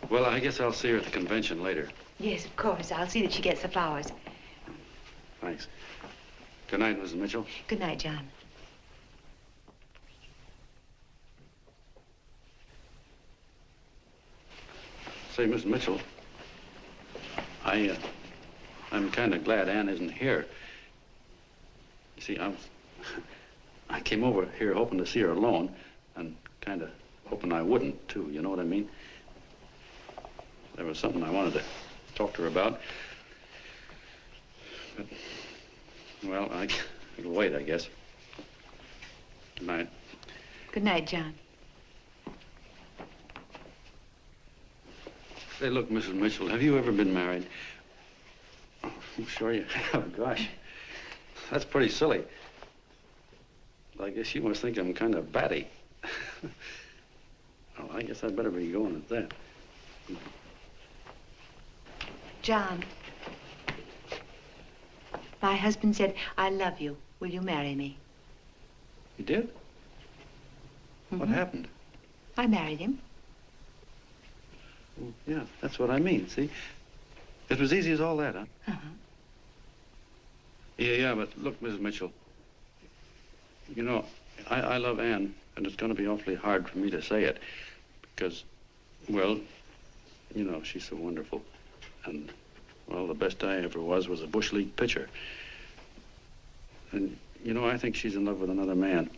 Well, I guess I'll see her at the convention later. Yes, of course. I'll see that she gets the flowers. Thanks. Good night, Mrs. Mitchell. Good night, John. Say, Miss Mitchell, I'm kind of glad Anne isn't here. You see, I came over here hoping to see her alone, and kind of hoping I wouldn't, too, you know what I mean? There was something I wanted to talk to her about. But, well, it'll wait, I guess. Good night. Good night, John. Say, look, Mrs. Mitchell, have you ever been married? Oh, I'm sure you have. Gosh, that's pretty silly. I guess you must think I'm kind of batty. Well, I guess I'd better be going at that. John, my husband said, I love you. Will you marry me? You did? What happened? I married him. Well, yeah, that's what I mean, see? It was easy as all that, huh? Uh-huh. Yeah, but look, Mrs. Mitchell, you know, I love Ann, and it's going to be awfully hard for me to say it because, well, you know, she's so wonderful. And, well, the best I ever was a Bush League pitcher. And, you know, I think she's in love with another man,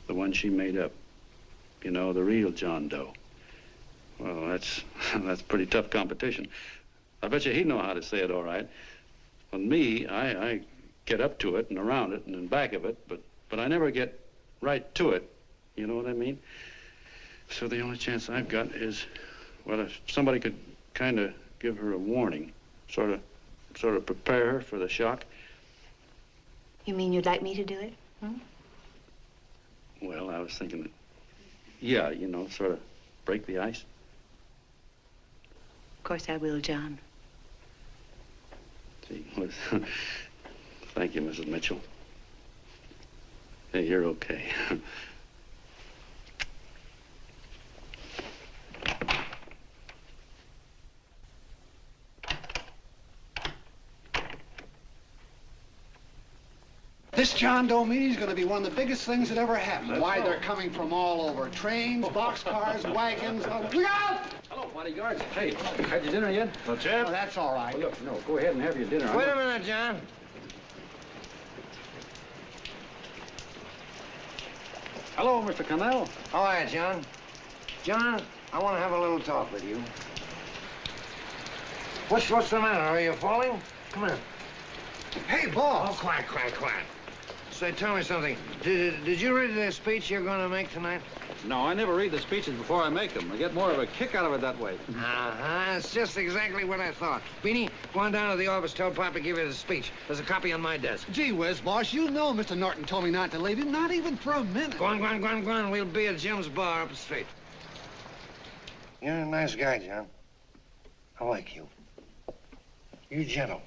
the one she made up. You know, the real John Doe. Well, that's pretty tough competition. I bet you he'd know how to say it all right. On me, I get up to it and around it and in back of it, but I never get right to it. You know what I mean? So the only chance I've got is, well, if somebody could kind of give her a warning, sort of prepare her for the shock. You mean you'd like me to do it? Hmm? Well, I was thinking that, yeah, you know, sort of break the ice. Of course I will, John. Gee, thank you, Mrs. Mitchell. Hey, you're okay. This John Doe meeting is going to be one of the biggest things that ever happened. Why, they're coming from all over. Trains, boxcars, wagons. Look out! Hello, bodyguards. Hey, had your dinner yet? Not yet. Oh, that's all right. Well, look, no, go ahead and have your dinner. Wait a minute, John. Hello, Mr. Connell. How are you, John? John, I want to have a little talk with you. What's the matter? Are you falling? Come here. Hey, boss. Oh, quiet. Say, tell me something. Did you read the speech you're going to make tonight? No, I never read the speeches before I make them. I get more of a kick out of it that way. Uh-huh. It's just exactly what I thought. Beanie, go on down to the office. Tell Pop to give you the speech. There's a copy on my desk. Gee whiz, boss, you know Mr. Norton told me not to leave him, not even for a minute. Go on. We'll be at Jim's bar up the street. You're a nice guy, John. I like you. You're gentle.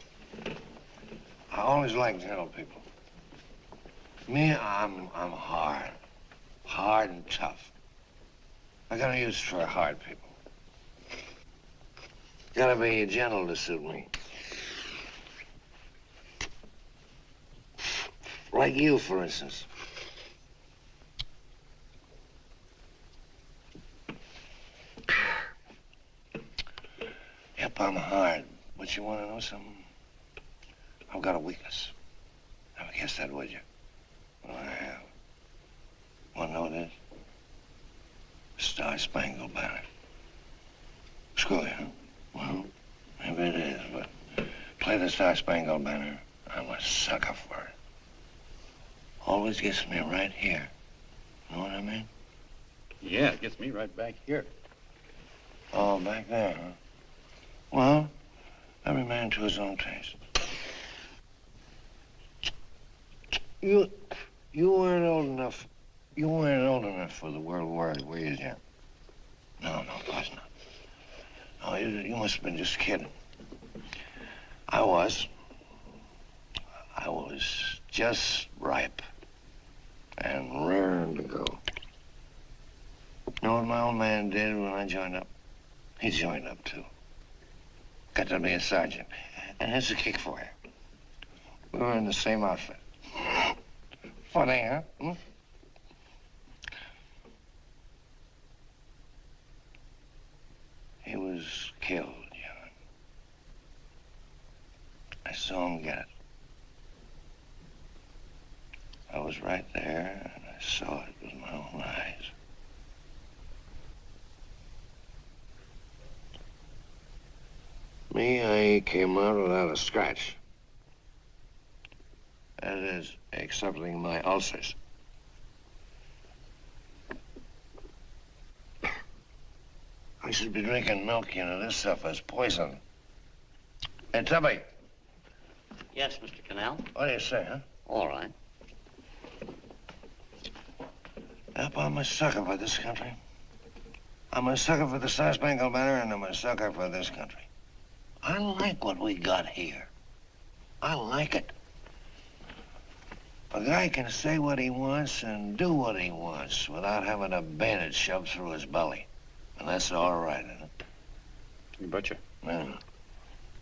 I always like gentle people. Me, I'm hard. Hard and tough. I got no use for hard people. Gotta be gentle to suit me. Like you, for instance. Yep, I'm hard. But you want to know something? I've got a weakness. Never guessed that, would you? Well, I have. Want to know what it is? Star-Spangled Banner. Screw you, huh? Well, maybe it is, but play the Star-Spangled Banner. I'm a sucker for it. Always gets me right here. Know what I mean? Yeah, it gets me right back here. Oh, back there, huh? Well, every man to his own taste. You weren't old enough. You weren't old enough for the World War, were you, Jim? No, of course not. Oh, you must have been just kidding. I was just ripe and raring to go. You know what my old man did when I joined up? He joined up, too. Got to be a sergeant. And here's a kick for you. We were in the same outfit. Funny, huh? Hmm? He was killed, John. I saw him get it. I was right there, and I saw it with my own eyes. Me, I came out without a scratch. That is, excepting my ulcers. I should be drinking milk, you know. This stuff is poison. Hey, Tubby. Yes, Mr. Connell? What do you say, huh? All right. Yep, I'm a sucker for this country. I'm a sucker for the Star-Spangled Banner, and I'm a sucker for this country. I like what we got here. I like it. A guy can say what he wants and do what he wants without having a bayonet shoved through his belly. And that's all right, isn't it? You betcha. Yeah.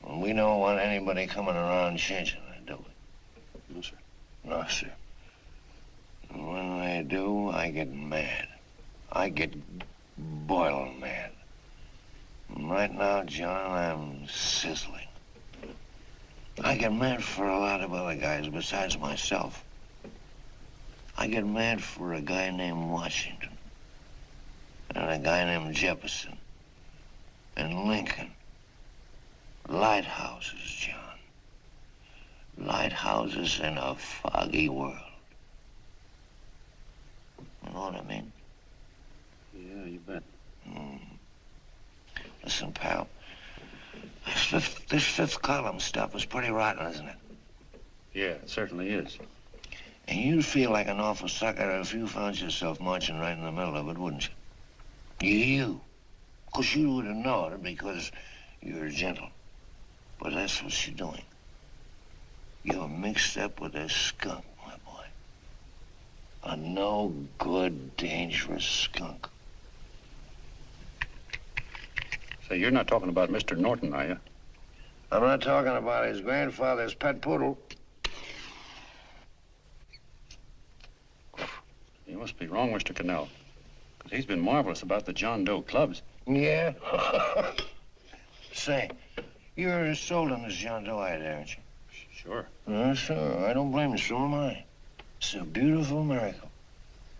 Well, we don't want anybody coming around changing that, do we? No, sir. No, sir. And when they do, I get mad. I get boiling mad. And right now, John, I'm sizzling. I get mad for a lot of other guys besides myself. I get mad for a guy named Washington, and a guy named Jefferson, and Lincoln. Lighthouses, John. Lighthouses in a foggy world. You know what I mean? Yeah, you bet. Listen, pal. This fifth column stuff is pretty rotten, isn't it? Yeah, it certainly is. And you'd feel like an awful sucker if you found yourself marching right in the middle of it, wouldn't you? You. Of course, you wouldn't know it because you're gentle. But that's what you're doing. You're mixed up with a skunk, my boy. A no-good, dangerous skunk. Say, you're not talking about Mr. Norton, are you? I'm not talking about his grandfather's pet poodle. You must be wrong, Mr. Cannell. Because he's been marvelous about the John Doe clubs. Yeah? Say, you're sold on this John Doe idea, aren't you? Sure. Sure. I don't blame you. So am I. It's a beautiful miracle.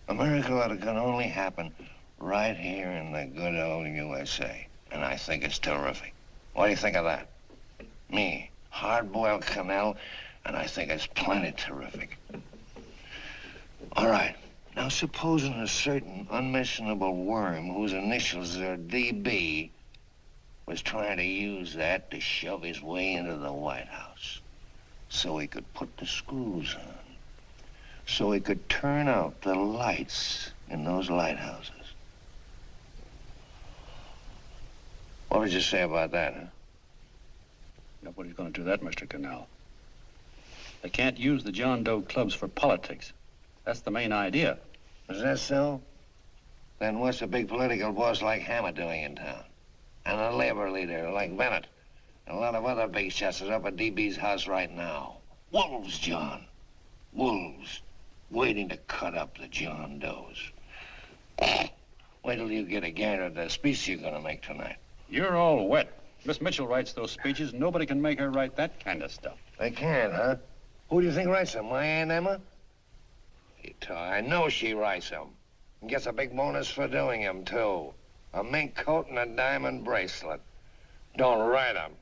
A miracle that can only happen right here in the good old USA. And I think it's terrific. What do you think of that? Me, hard-boiled Cannell, and I think it's plenty terrific. All right. Now, supposing a certain unmentionable worm whose initials are DB was trying to use that to shove his way into the White House so he could put the screws on, so he could turn out the lights in those lighthouses. What would you say about that, huh? Nobody's going to do that, Mr. Cannell. They can't use the John Doe clubs for politics. That's the main idea. Is that so? Then what's a big political boss like Hammett doing in town? And a labor leader like Bennett? And a lot of other big shots are up at DB's house right now. Wolves, John. Wolves. Waiting to cut up the John Does. Wait till you get a gander at the speech you're going to make tonight. You're all wet. Miss Mitchell writes those speeches. Nobody can make her write that kind of stuff. They can't, huh? Who do you think writes them? My Aunt Emma? I know she writes them. And gets a big bonus for doing them, too. A mink coat and a diamond bracelet. Don't write them.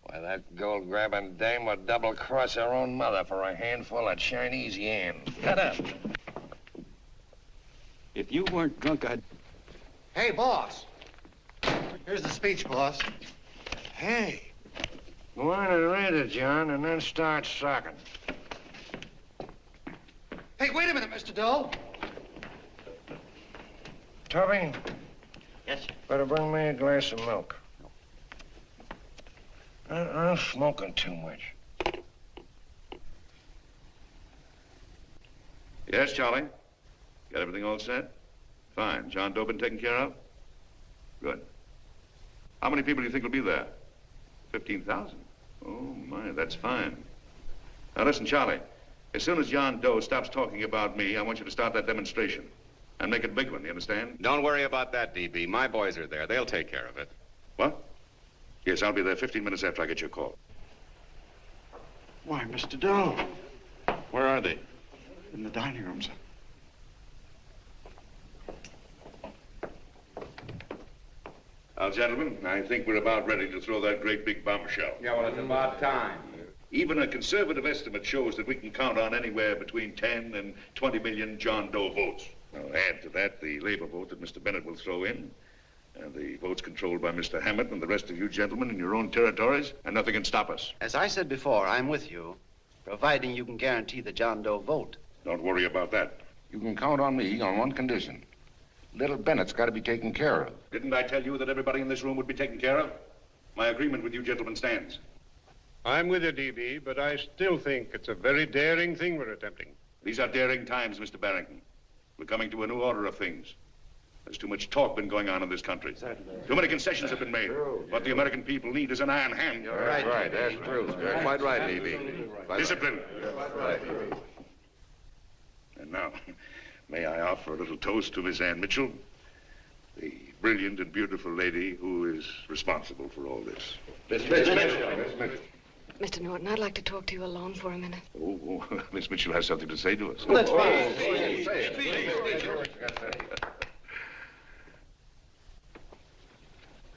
Why, that gold-grabbing dame would double-cross her own mother for a handful of Chinese yen. Shut up. If you weren't drunk, I'd... Hey, boss. Here's the speech, boss. Hey. Go on and read it, John, and then start sucking. Hey, wait a minute, Mr. Doe. Tubby? Yes, sir. Better bring me a glass of milk. I'm smoking too much. Yes, Charlie? Got everything all set? Fine. John Doe been taken care of? Good. How many people do you think will be there? 15,000? Oh, my, that's fine. Now, listen, Charlie. As soon as John Doe stops talking about me, I want you to start that demonstration. And make it a big one, you understand? Don't worry about that, DB. My boys are there. They'll take care of it. What? Yes, I'll be there 15 minutes after I get your call. Why, Mr. Doe. Where are they? In the dining room, sir. Now, gentlemen, I think we're about ready to throw that great big bombshell. Yeah, well, it's about time. Even a conservative estimate shows that we can count on anywhere between 10 and 20 million John Doe votes. Now, add to that the labor vote that Mr. Bennett will throw in, and the votes controlled by Mr. Hammett and the rest of you gentlemen in your own territories, and nothing can stop us. As I said before, I'm with you, providing you can guarantee the John Doe vote. Don't worry about that. You can count on me on one condition. Little Bennett's got to be taken care of. Didn't I tell you that everybody in this room would be taken care of? My agreement with you gentlemen stands. I'm with you, DB, but I still think it's a very daring thing we're attempting. These are daring times, Mr. Barrington. We're coming to a new order of things. There's too much talk been going on in this country. Too many concessions have been made. What the American people need is an iron hand. You're right. That's true. You're quite right, E.B. Discipline. Right. And now, may I offer a little toast to Miss Ann Mitchell, the brilliant and beautiful lady who is responsible for all this. Miss Mr. Norton, I'd like to talk to you alone for a minute. Oh, Miss Mitchell has something to say to us. That's fine.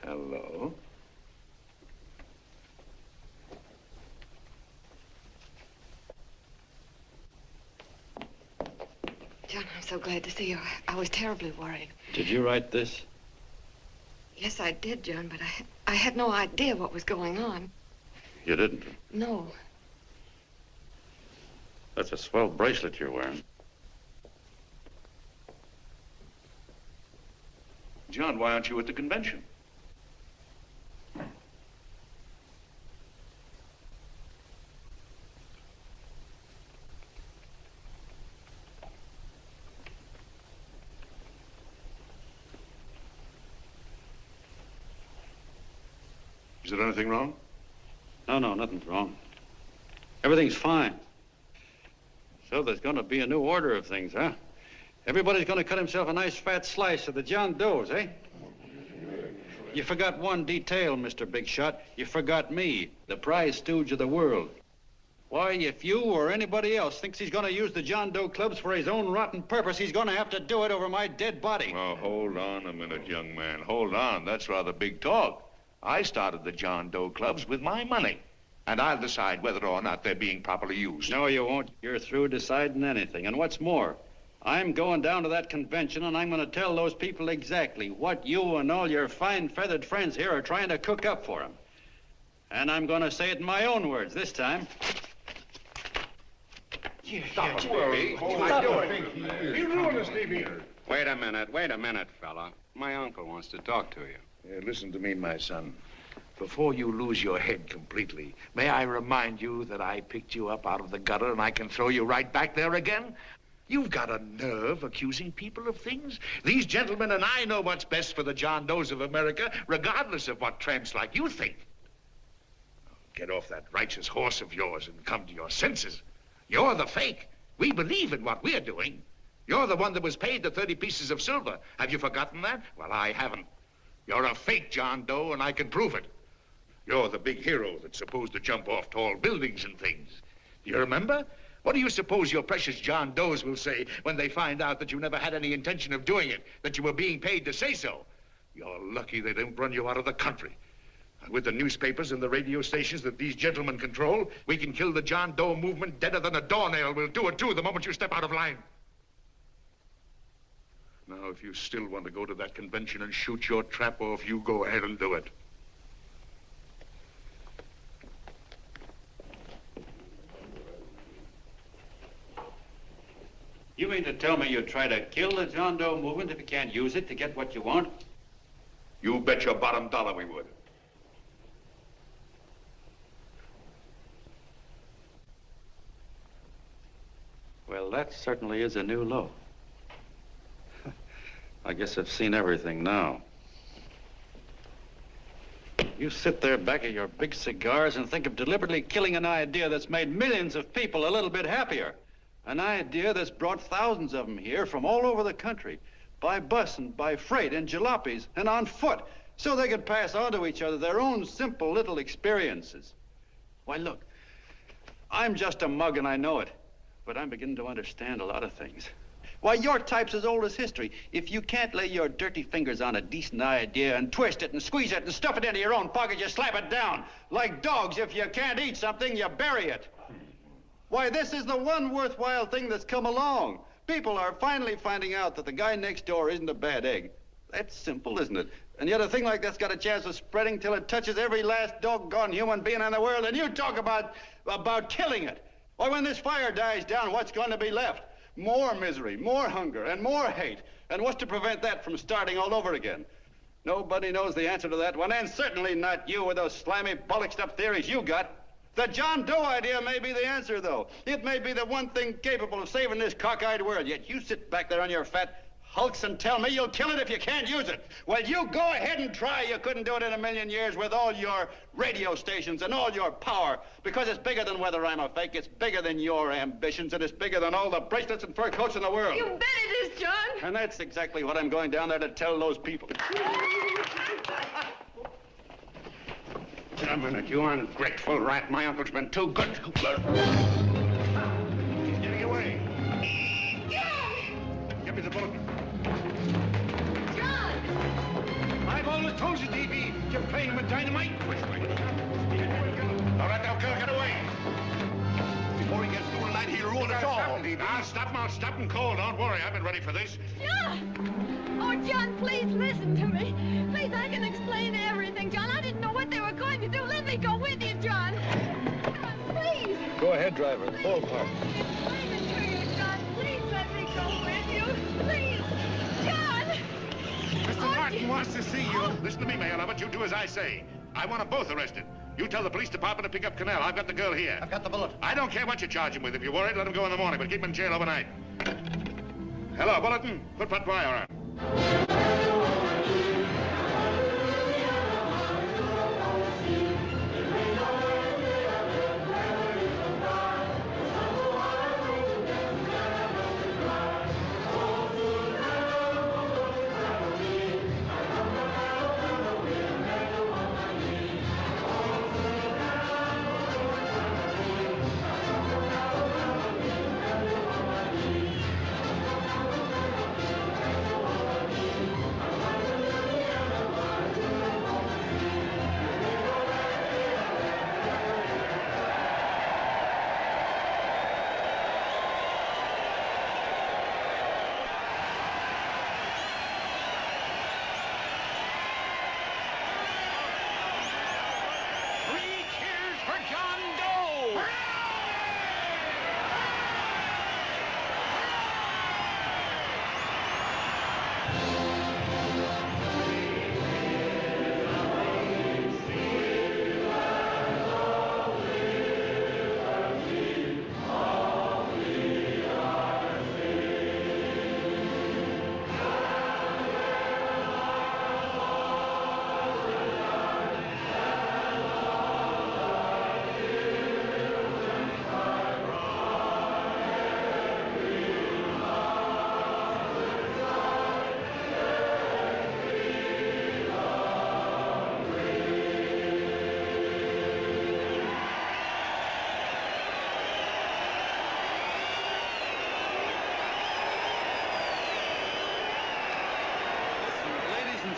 Hello. John, I'm so glad to see you. I was terribly worried. Did you write this? Yes, I did, John, but I had no idea what was going on. You didn't? No. That's a swell bracelet you're wearing. John, why aren't you at the convention? Is there anything wrong? No, nothing's wrong. Everything's fine. So there's going to be a new order of things, huh? Everybody's going to cut himself a nice fat slice of the John Does, eh? You forgot one detail, Mr. Big Shot. You forgot me, the prize stooge of the world. Why, if you or anybody else thinks he's going to use the John Doe clubs for his own rotten purpose, he's going to have to do it over my dead body. Oh, hold on a minute, young man. Hold on. That's rather big talk. I started the John Doe clubs with my money, and I'll decide whether or not they're being properly used. No, you won't. You're through deciding anything. And what's more, I'm going down to that convention, and I'm going to tell those people exactly what you and all your fine feathered friends here are trying to cook up for them. And I'm going to say it in my own words this time. Stop it, baby. You ruined us, Stevie. Wait a minute, fella. My uncle wants to talk to you. Listen to me, my son. Before you lose your head completely, may I remind you that I picked you up out of the gutter and I can throw you right back there again? You've got a nerve accusing people of things. These gentlemen and I know what's best for the John Does of America, regardless of what tramps like you think. Get off that righteous horse of yours and come to your senses. You're the fake. We believe in what we're doing. You're the one that was paid the 30 pieces of silver. Have you forgotten that? Well, I haven't. You're a fake John Doe, and I can prove it. You're the big hero that's supposed to jump off tall buildings and things. Do you remember? What do you suppose your precious John Does will say when they find out that you never had any intention of doing it, that you were being paid to say so? You're lucky they don't run you out of the country. And with the newspapers and the radio stations that these gentlemen control, we can kill the John Doe movement deader than a doornail. We'll do it, too, the moment you step out of line. Now, if you still want to go to that convention and shoot your trap off, you go ahead and do it. You mean to tell me you'd try to kill the John Doe movement if you can't use it to get what you want? You bet your bottom dollar we would. Well, that certainly is a new low. I guess I've seen everything now. You sit there back of your big cigars and think of deliberately killing an idea that's made millions of people a little bit happier. An idea that's brought thousands of them here from all over the country, by bus and by freight and jalopies and on foot, so they could pass on to each other their own simple little experiences. Why, look, I'm just a mug and I know it, but I'm beginning to understand a lot of things. Why, your type's as old as history. If you can't lay your dirty fingers on a decent idea and twist it and squeeze it and stuff it into your own pocket, you slap it down. Like dogs, if you can't eat something, you bury it. Why, this is the one worthwhile thing that's come along. People are finally finding out that the guy next door isn't a bad egg. That's simple, isn't it? And yet a thing like that's got a chance of spreading till it touches every last doggone human being in the world, and you talk about killing it. Why, when this fire dies down, what's going to be left? More misery, more hunger, and more hate. And what's to prevent that from starting all over again? Nobody knows the answer to that one, and certainly not you with those slimy, bollocksed up theories you got. The John Doe idea may be the answer, though. It may be the one thing capable of saving this cockeyed world. Yet you sit back there on your fat hulks and tell me you'll kill it if you can't use it. Well, you go ahead and try. You couldn't do it in a million years with all your radio stations and all your power. Because it's bigger than whether I'm a fake. It's bigger than your ambitions, and it's bigger than all the bracelets and fur coats in the world. You bet it is, John. And that's exactly what I'm going down there to tell those people. Wait a minute, you ungrateful rat. My uncle's been too good. He's getting away. Give me the bullet. I've always told you, D.B., you're playing with dynamite. Which way? All right, now, get away. Before he gets through tonight, he'll ruin us all. Now, stop him cold. Don't worry, I've been ready for this. John! Oh, John, please listen to me. Please, I can explain everything, John. I didn't know what they were going to do. Let me go with you, John. John, please. Go ahead, driver. Full park. Explain it to you, John. Please let me go with you. Please. John! Mr. Martin wants to see you. Listen to me, Mayor Lovett. You do as I say. I want them both arrested. You tell the police department to pick up Cannell. I've got the girl here. I've got the bullet. I don't care what you charge him with. If you're worried, let him go in the morning, but keep him in jail overnight. Hello, Bulletin. Put Pat Pryor on.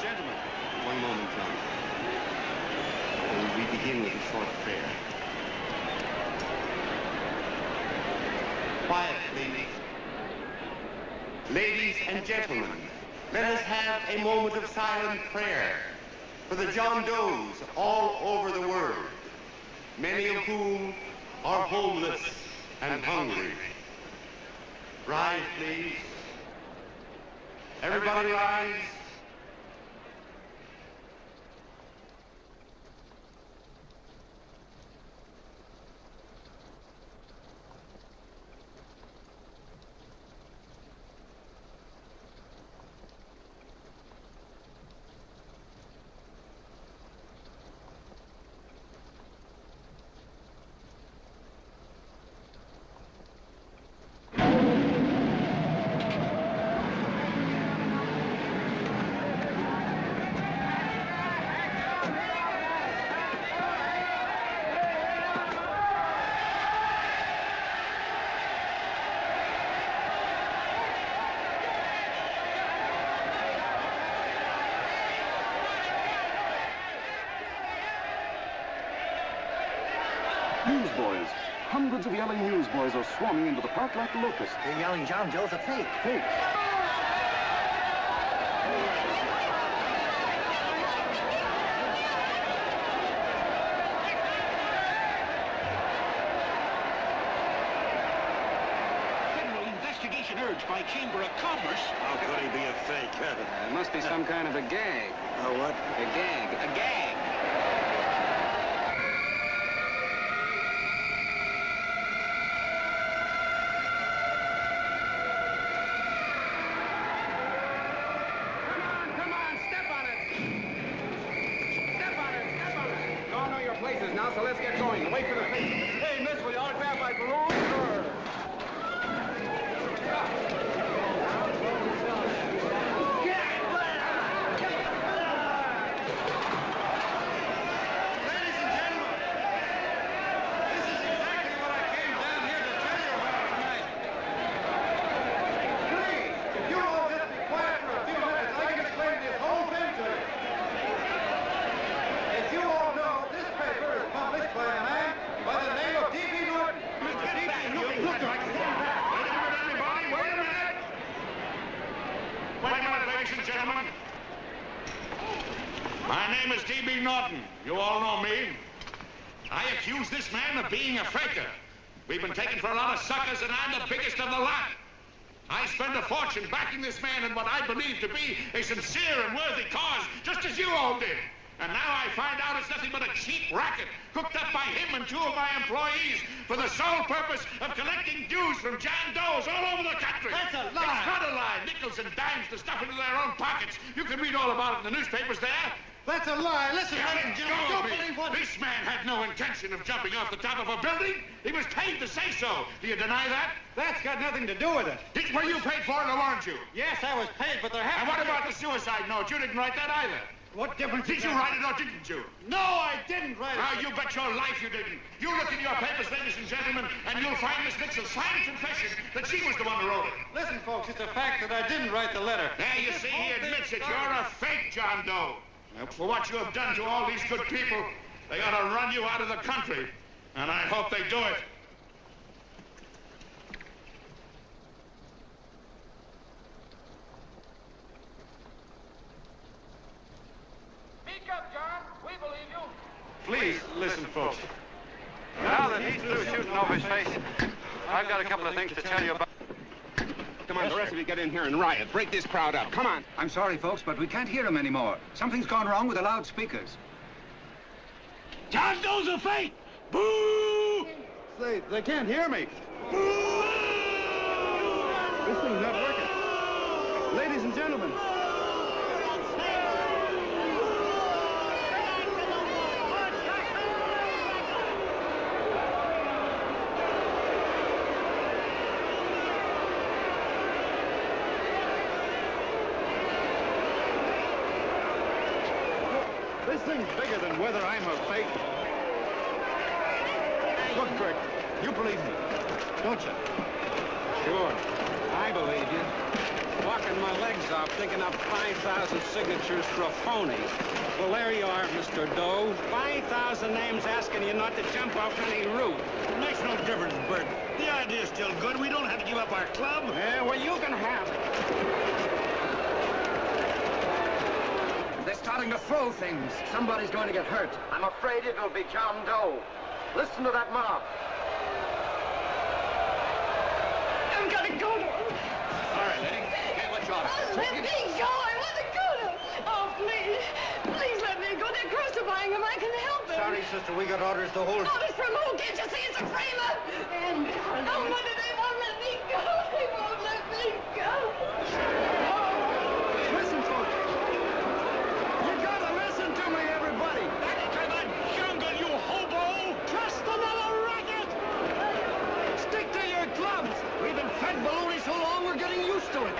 Gentlemen, one moment, John. We begin with a short prayer. Quiet, please. Ladies and gentlemen, let us have a moment of silent prayer for the John Does all over the world, many of whom are homeless and hungry. Rise, please. Everybody rise. Newsboys. Hundreds of yelling newsboys are swarming into the park like locusts. They're yelling John Doe's a fake. Fake. Federal investigation urged by Chamber of Commerce. How could he be a fake? It must be some kind of a gag. A what? A gag. A gag. so let's get going. Wait for the face. Hey, miss, will you autograph my balloon? Sure. My name is D.B. Norton. You all know me. I accuse this man of being a faker. We've been taken for a lot of suckers, and I'm the biggest of the lot. I spent a fortune backing this man in what I believe to be a sincere and worthy cause, just as you all did. And now I find out it's nothing but a cheap racket cooked up by him and 2 of my employees for the sole purpose of collecting dues from John Does all over the country. That's a lie. It's not a lie. Nickels and dimes to stuff into their own pockets. You can read all about it in the newspapers there. That's a lie. Listen, Let Jim, go of don't me. believe what... This man had no intention of jumping off the top of a building. He was paid to say so. Do you deny that? That's got nothing to do with it. Were you paid for it or weren't you? Yes, I was paid, but there And happened... what about the suicide note? You didn't write that either. What difference Did you write it or didn't you? No, I didn't write it. Now, you bet your life you didn't. You look in your papers, ladies and gentlemen, and you'll find Miss Nixon's signed confession that she was the one who wrote it. Listen, folks, it's a fact that I didn't write the letter. There, you see, he admits it. You're a fake John Doe. Now, for what you have done to all these good people, they ought to run you out of the country. And I hope they do it. Speak up, John. We believe you. Please, listen, folks. Now that he's through shooting over his face, I've got a couple of things to tell you about. Come on, the rest of you get in here and riot. Break this crowd up. Come on. I'm sorry, folks, but we can't hear him anymore. Something's gone wrong with the loudspeakers. John Doe's a fake! Boo! They can't hear me. This thing's not working. Ladies and gentlemen. This thing's bigger than whether I'm a fake. Look, Kurt, you believe me, don't you? Sure. I believe you. Walking my legs off, digging up 5,000 signatures for a phony. Well, there you are, Mr. Doe. 5,000 names asking you not to jump off any roof. It makes no difference, Bert. The idea's still good. We don't have to give up our club. Yeah, well, you can have it. They're starting to throw things. Somebody's going to get hurt. I'm afraid it'll be John Doe. Listen to that mob. I'm gonna go to him. All right, lady. Get what you ought to. Let me go. I want to go to him. Oh, please. Please let me go. They're crucifying him. I can help them. Sorry, sister, we got orders to hold... Orders from who? Can't you see it's a frame-up? And oh, mother, they won't let me go. They won't let me go. Listen, folks. You gotta listen to me, everybody. Back to the jungle, you hobo! Trust another racket! Stick to your clubs. We've been fed baloney so long, we're getting used to it.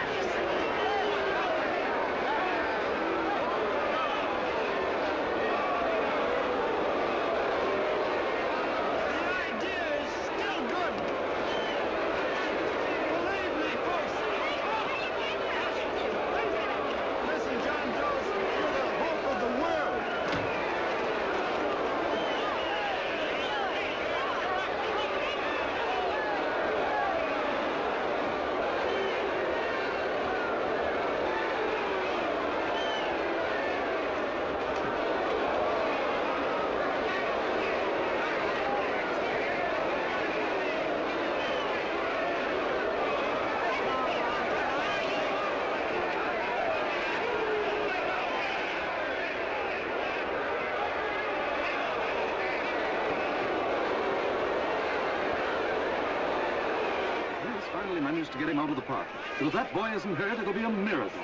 Finally managed to get him out of the park. But if that boy isn't hurt, it'll be a miracle.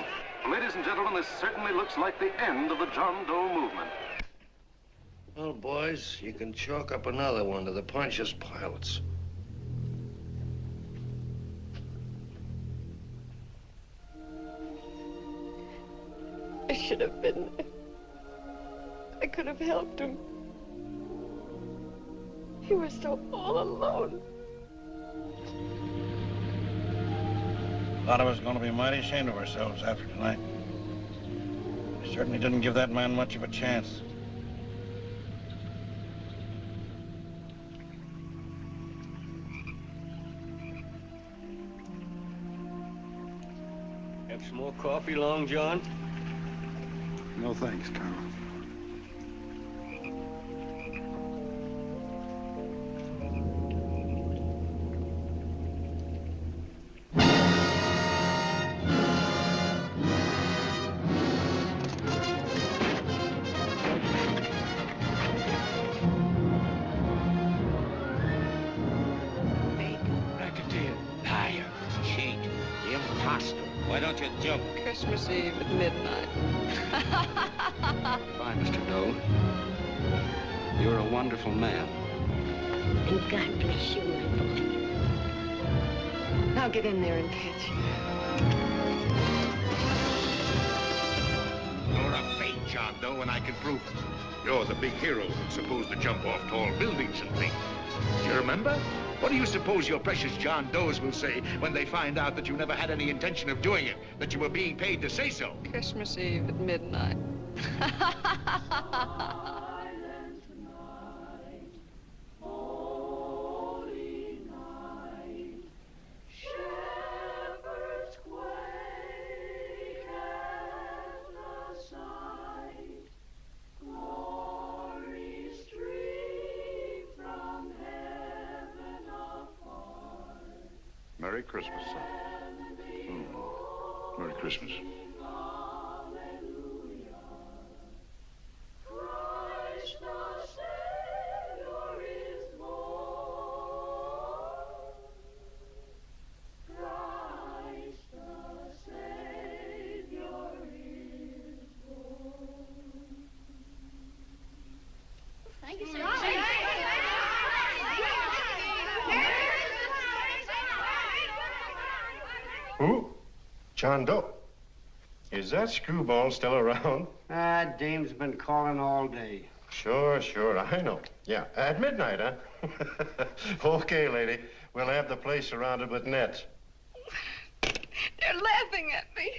Ladies and gentlemen, this certainly looks like the end of the John Doe movement. Well, boys, you can chalk up another one to the Pontius Pilates. I should have been there. I could have helped him. He was so all alone. A lot of us are going to be mighty ashamed of ourselves after tonight. We certainly didn't give that man much of a chance. Have some more coffee, Long John? No thanks, Carl. Why don't you jump? Christmas Eve at midnight. Bye, Mr. Doe. You're a wonderful man. And God bless you, my boy. Now get in there and catch. You're a fake John Doe, and I can prove it. You're the big hero that's supposed to jump off tall buildings and things. Do you remember? What do you suppose your precious John Does will say when they find out that you never had any intention of doing it, that you were being paid to say so? Christmas Eve at midnight. Merry Christmas, son. Merry Christmas. Thank you, sir. Who? John Doe. Is that screwball still around? Dame's been calling all day. Sure, I know. Yeah, at midnight, huh? Okay, lady. We'll have the place surrounded with nets. They're laughing at me.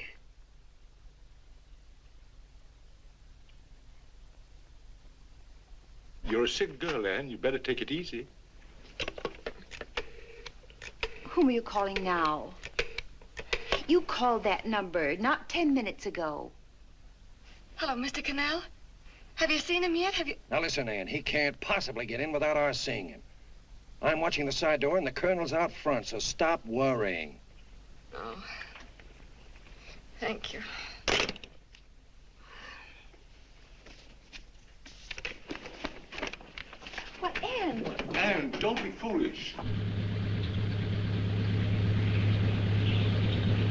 You're a sick girl, Anne. You better take it easy. Whom are you calling now? You called that number not 10 minutes ago. Hello, Mr. Cannell. Have you seen him yet? Have you... Now listen, Ann, he can't possibly get in without our seeing him. I'm watching the side door and the colonel's out front, so stop worrying. Oh. Thank you. What, Ann? Anne, don't be foolish.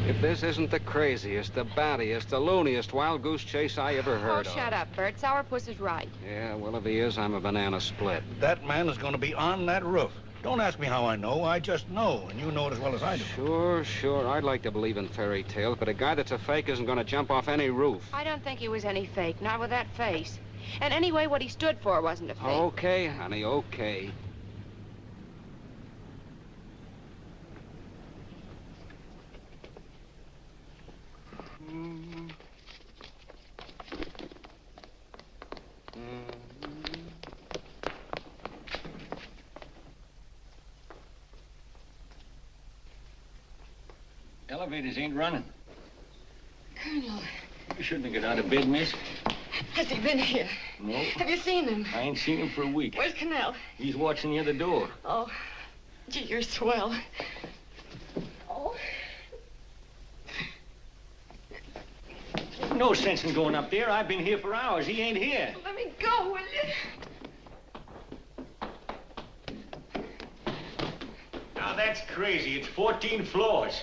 If this isn't the craziest, the battiest, the looniest wild goose chase I ever heard of. Shut up, Bert. Sourpuss is right. Yeah, well, if he is, I'm a banana split. That man is going to be on that roof. Don't ask me how I know. I just know, and you know it as well as I do. Sure. I'd like to believe in fairy tales, but a guy that's a fake isn't going to jump off any roof. I don't think he was any fake, not with that face. And anyway, what he stood for wasn't a fake. Okay, honey, okay. Elevators ain't running. Colonel, You shouldn't have got out of bed, miss. has he been here? No. Have you seen him? I ain't seen him for a week. Where's Cannell? He's watching the other door. Oh, gee, you're swell. Oh. No sense in going up there. I've been here for hours. He ain't here. Let me go, will you? Now that's crazy. It's 14 floors.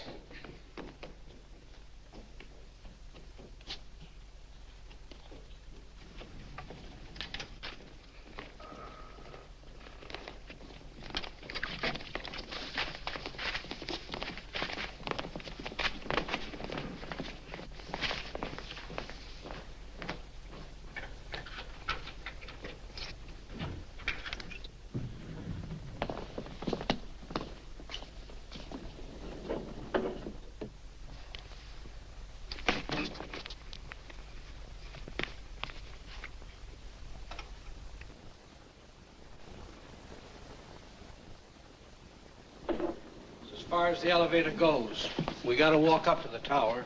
far as the elevator goes. We gotta walk up to the tower.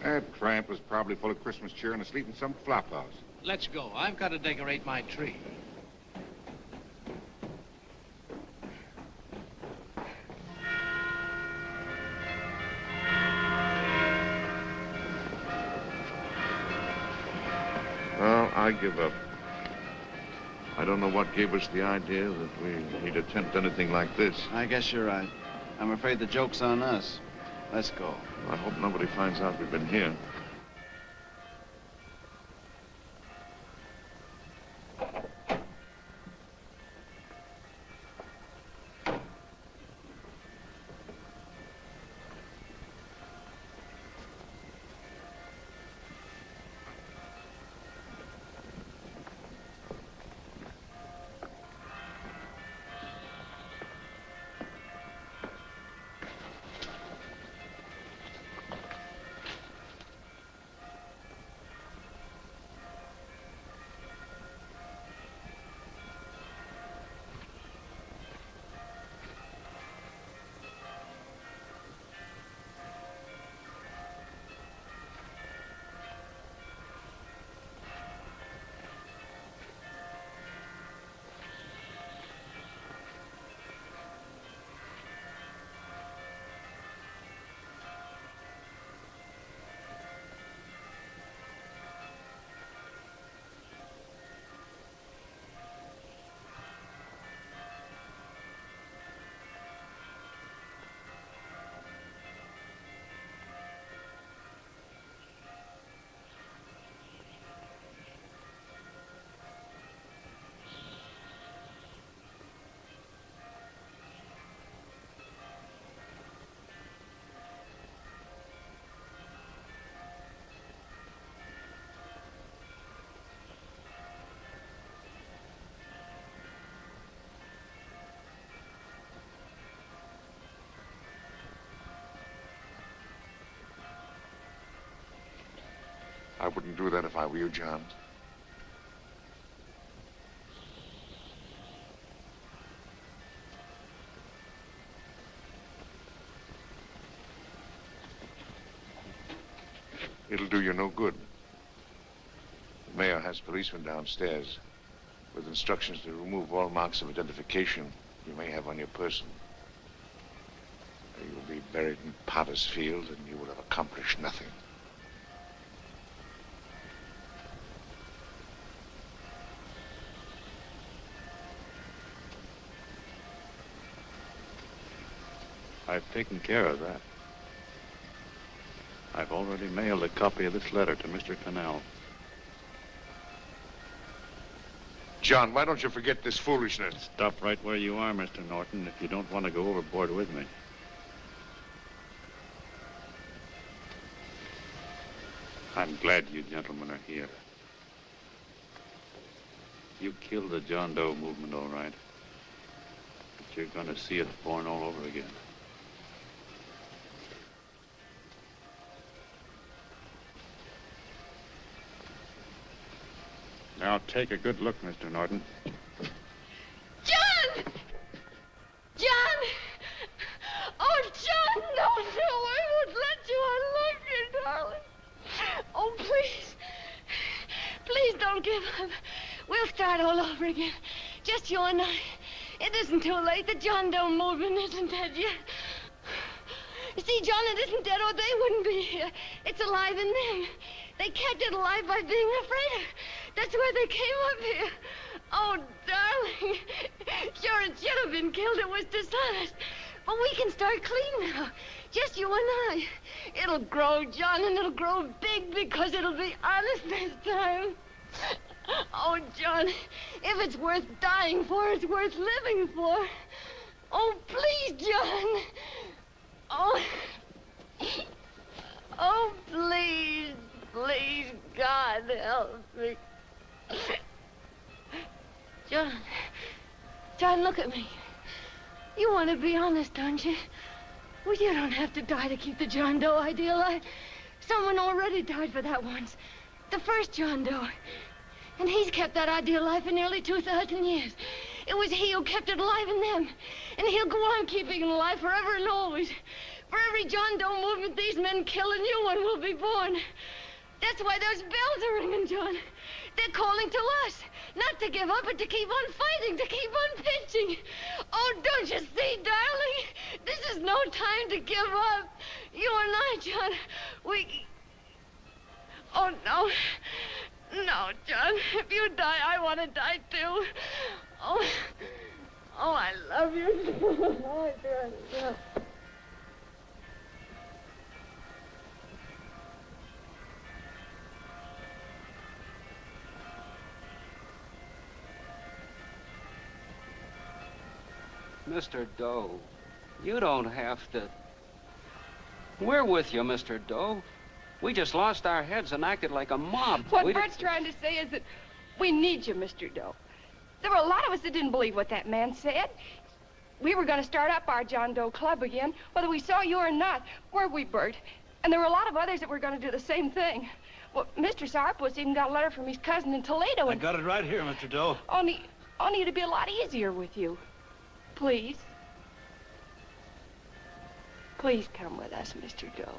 That tramp was probably full of Christmas cheer and asleep in some flop house. Let's go. I've got to decorate my tree. Well, I give up. I don't know what gave us the idea that we'd attempt anything like this. I guess you're right. I'm afraid the joke's on us. Let's go. I hope nobody finds out we've been here. I wouldn't do that if I were you, John. It'll do you no good. The mayor has policemen downstairs with instructions to remove all marks of identification you may have on your person. You'll be buried in Potter's Field, and you will have accomplished nothing. I've taken care of that. I've already mailed a copy of this letter to Mr. Cannell. John, why don't you forget this foolishness? Stop right where you are, Mr. Norton, if you don't want to go overboard with me. I'm glad you gentlemen are here. You killed the John Doe movement, all right. But you're going to see it born all over again. Now, take a good look, Mr. Norton. John! John! Oh, John, no, I won't let you. I love you, darling. Oh, please. Please don't give up. We'll start all over again. Just you and I. It isn't too late. The John Doe movement isn't dead yet. You see, John, it isn't dead or they wouldn't be here. It's alive in them. They kept it alive by being afraid of. That's why they came up here. Oh, darling. Sure, it should have been killed. It was dishonest. But we can start clean now. Just you and I. It'll grow, John, and it'll grow big because it'll be honest this time. Oh, John, if it's worth dying for, it's worth living for. Oh, please, John. Oh. Oh, please, please, God, help me. John, look at me. You want to be honest, don't you? Well, you don't have to die to keep the John Doe idea alive. Someone already died for that once. The first John Doe. And he's kept that idea alive for nearly 2,000 years. It was he who kept it alive in them. And he'll go on keeping it alive forever and always. For every John Doe movement these men kill, a new one will be born. That's why those bells are ringing, John. They're calling to us. Not to give up, but to keep on fighting, to keep on pitching. Oh, don't you see, darling? This is no time to give up. You and I, John, we... Oh, no. No, John. If you die, I want to die, too. Oh, I love you. Oh, John. Mr. Doe, you don't have to... We're with you, Mr. Doe. We just lost our heads and acted like a mob. What Bert's trying to say is that we need you, Mr. Doe. There were a lot of us that didn't believe what that man said. We were going to start up our John Doe Club again, whether we saw you or not, weren't we, Bert? And there were a lot of others that were going to do the same thing. Well, Mr. Sourpuss even got a letter from his cousin in Toledo. I got it right here, Mr. Doe. Only it'd be a lot easier with you. Please. Please come with us, Mr. Doe.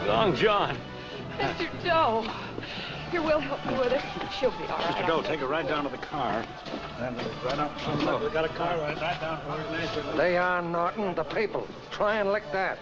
Long John. Mr. Doe. Here, we'll help you with it. She'll be all right. Mr. Doe, take her right down to the car. And right up front. Look, we got a car right down to where it is. Leon Norton, the people. Try and lick that.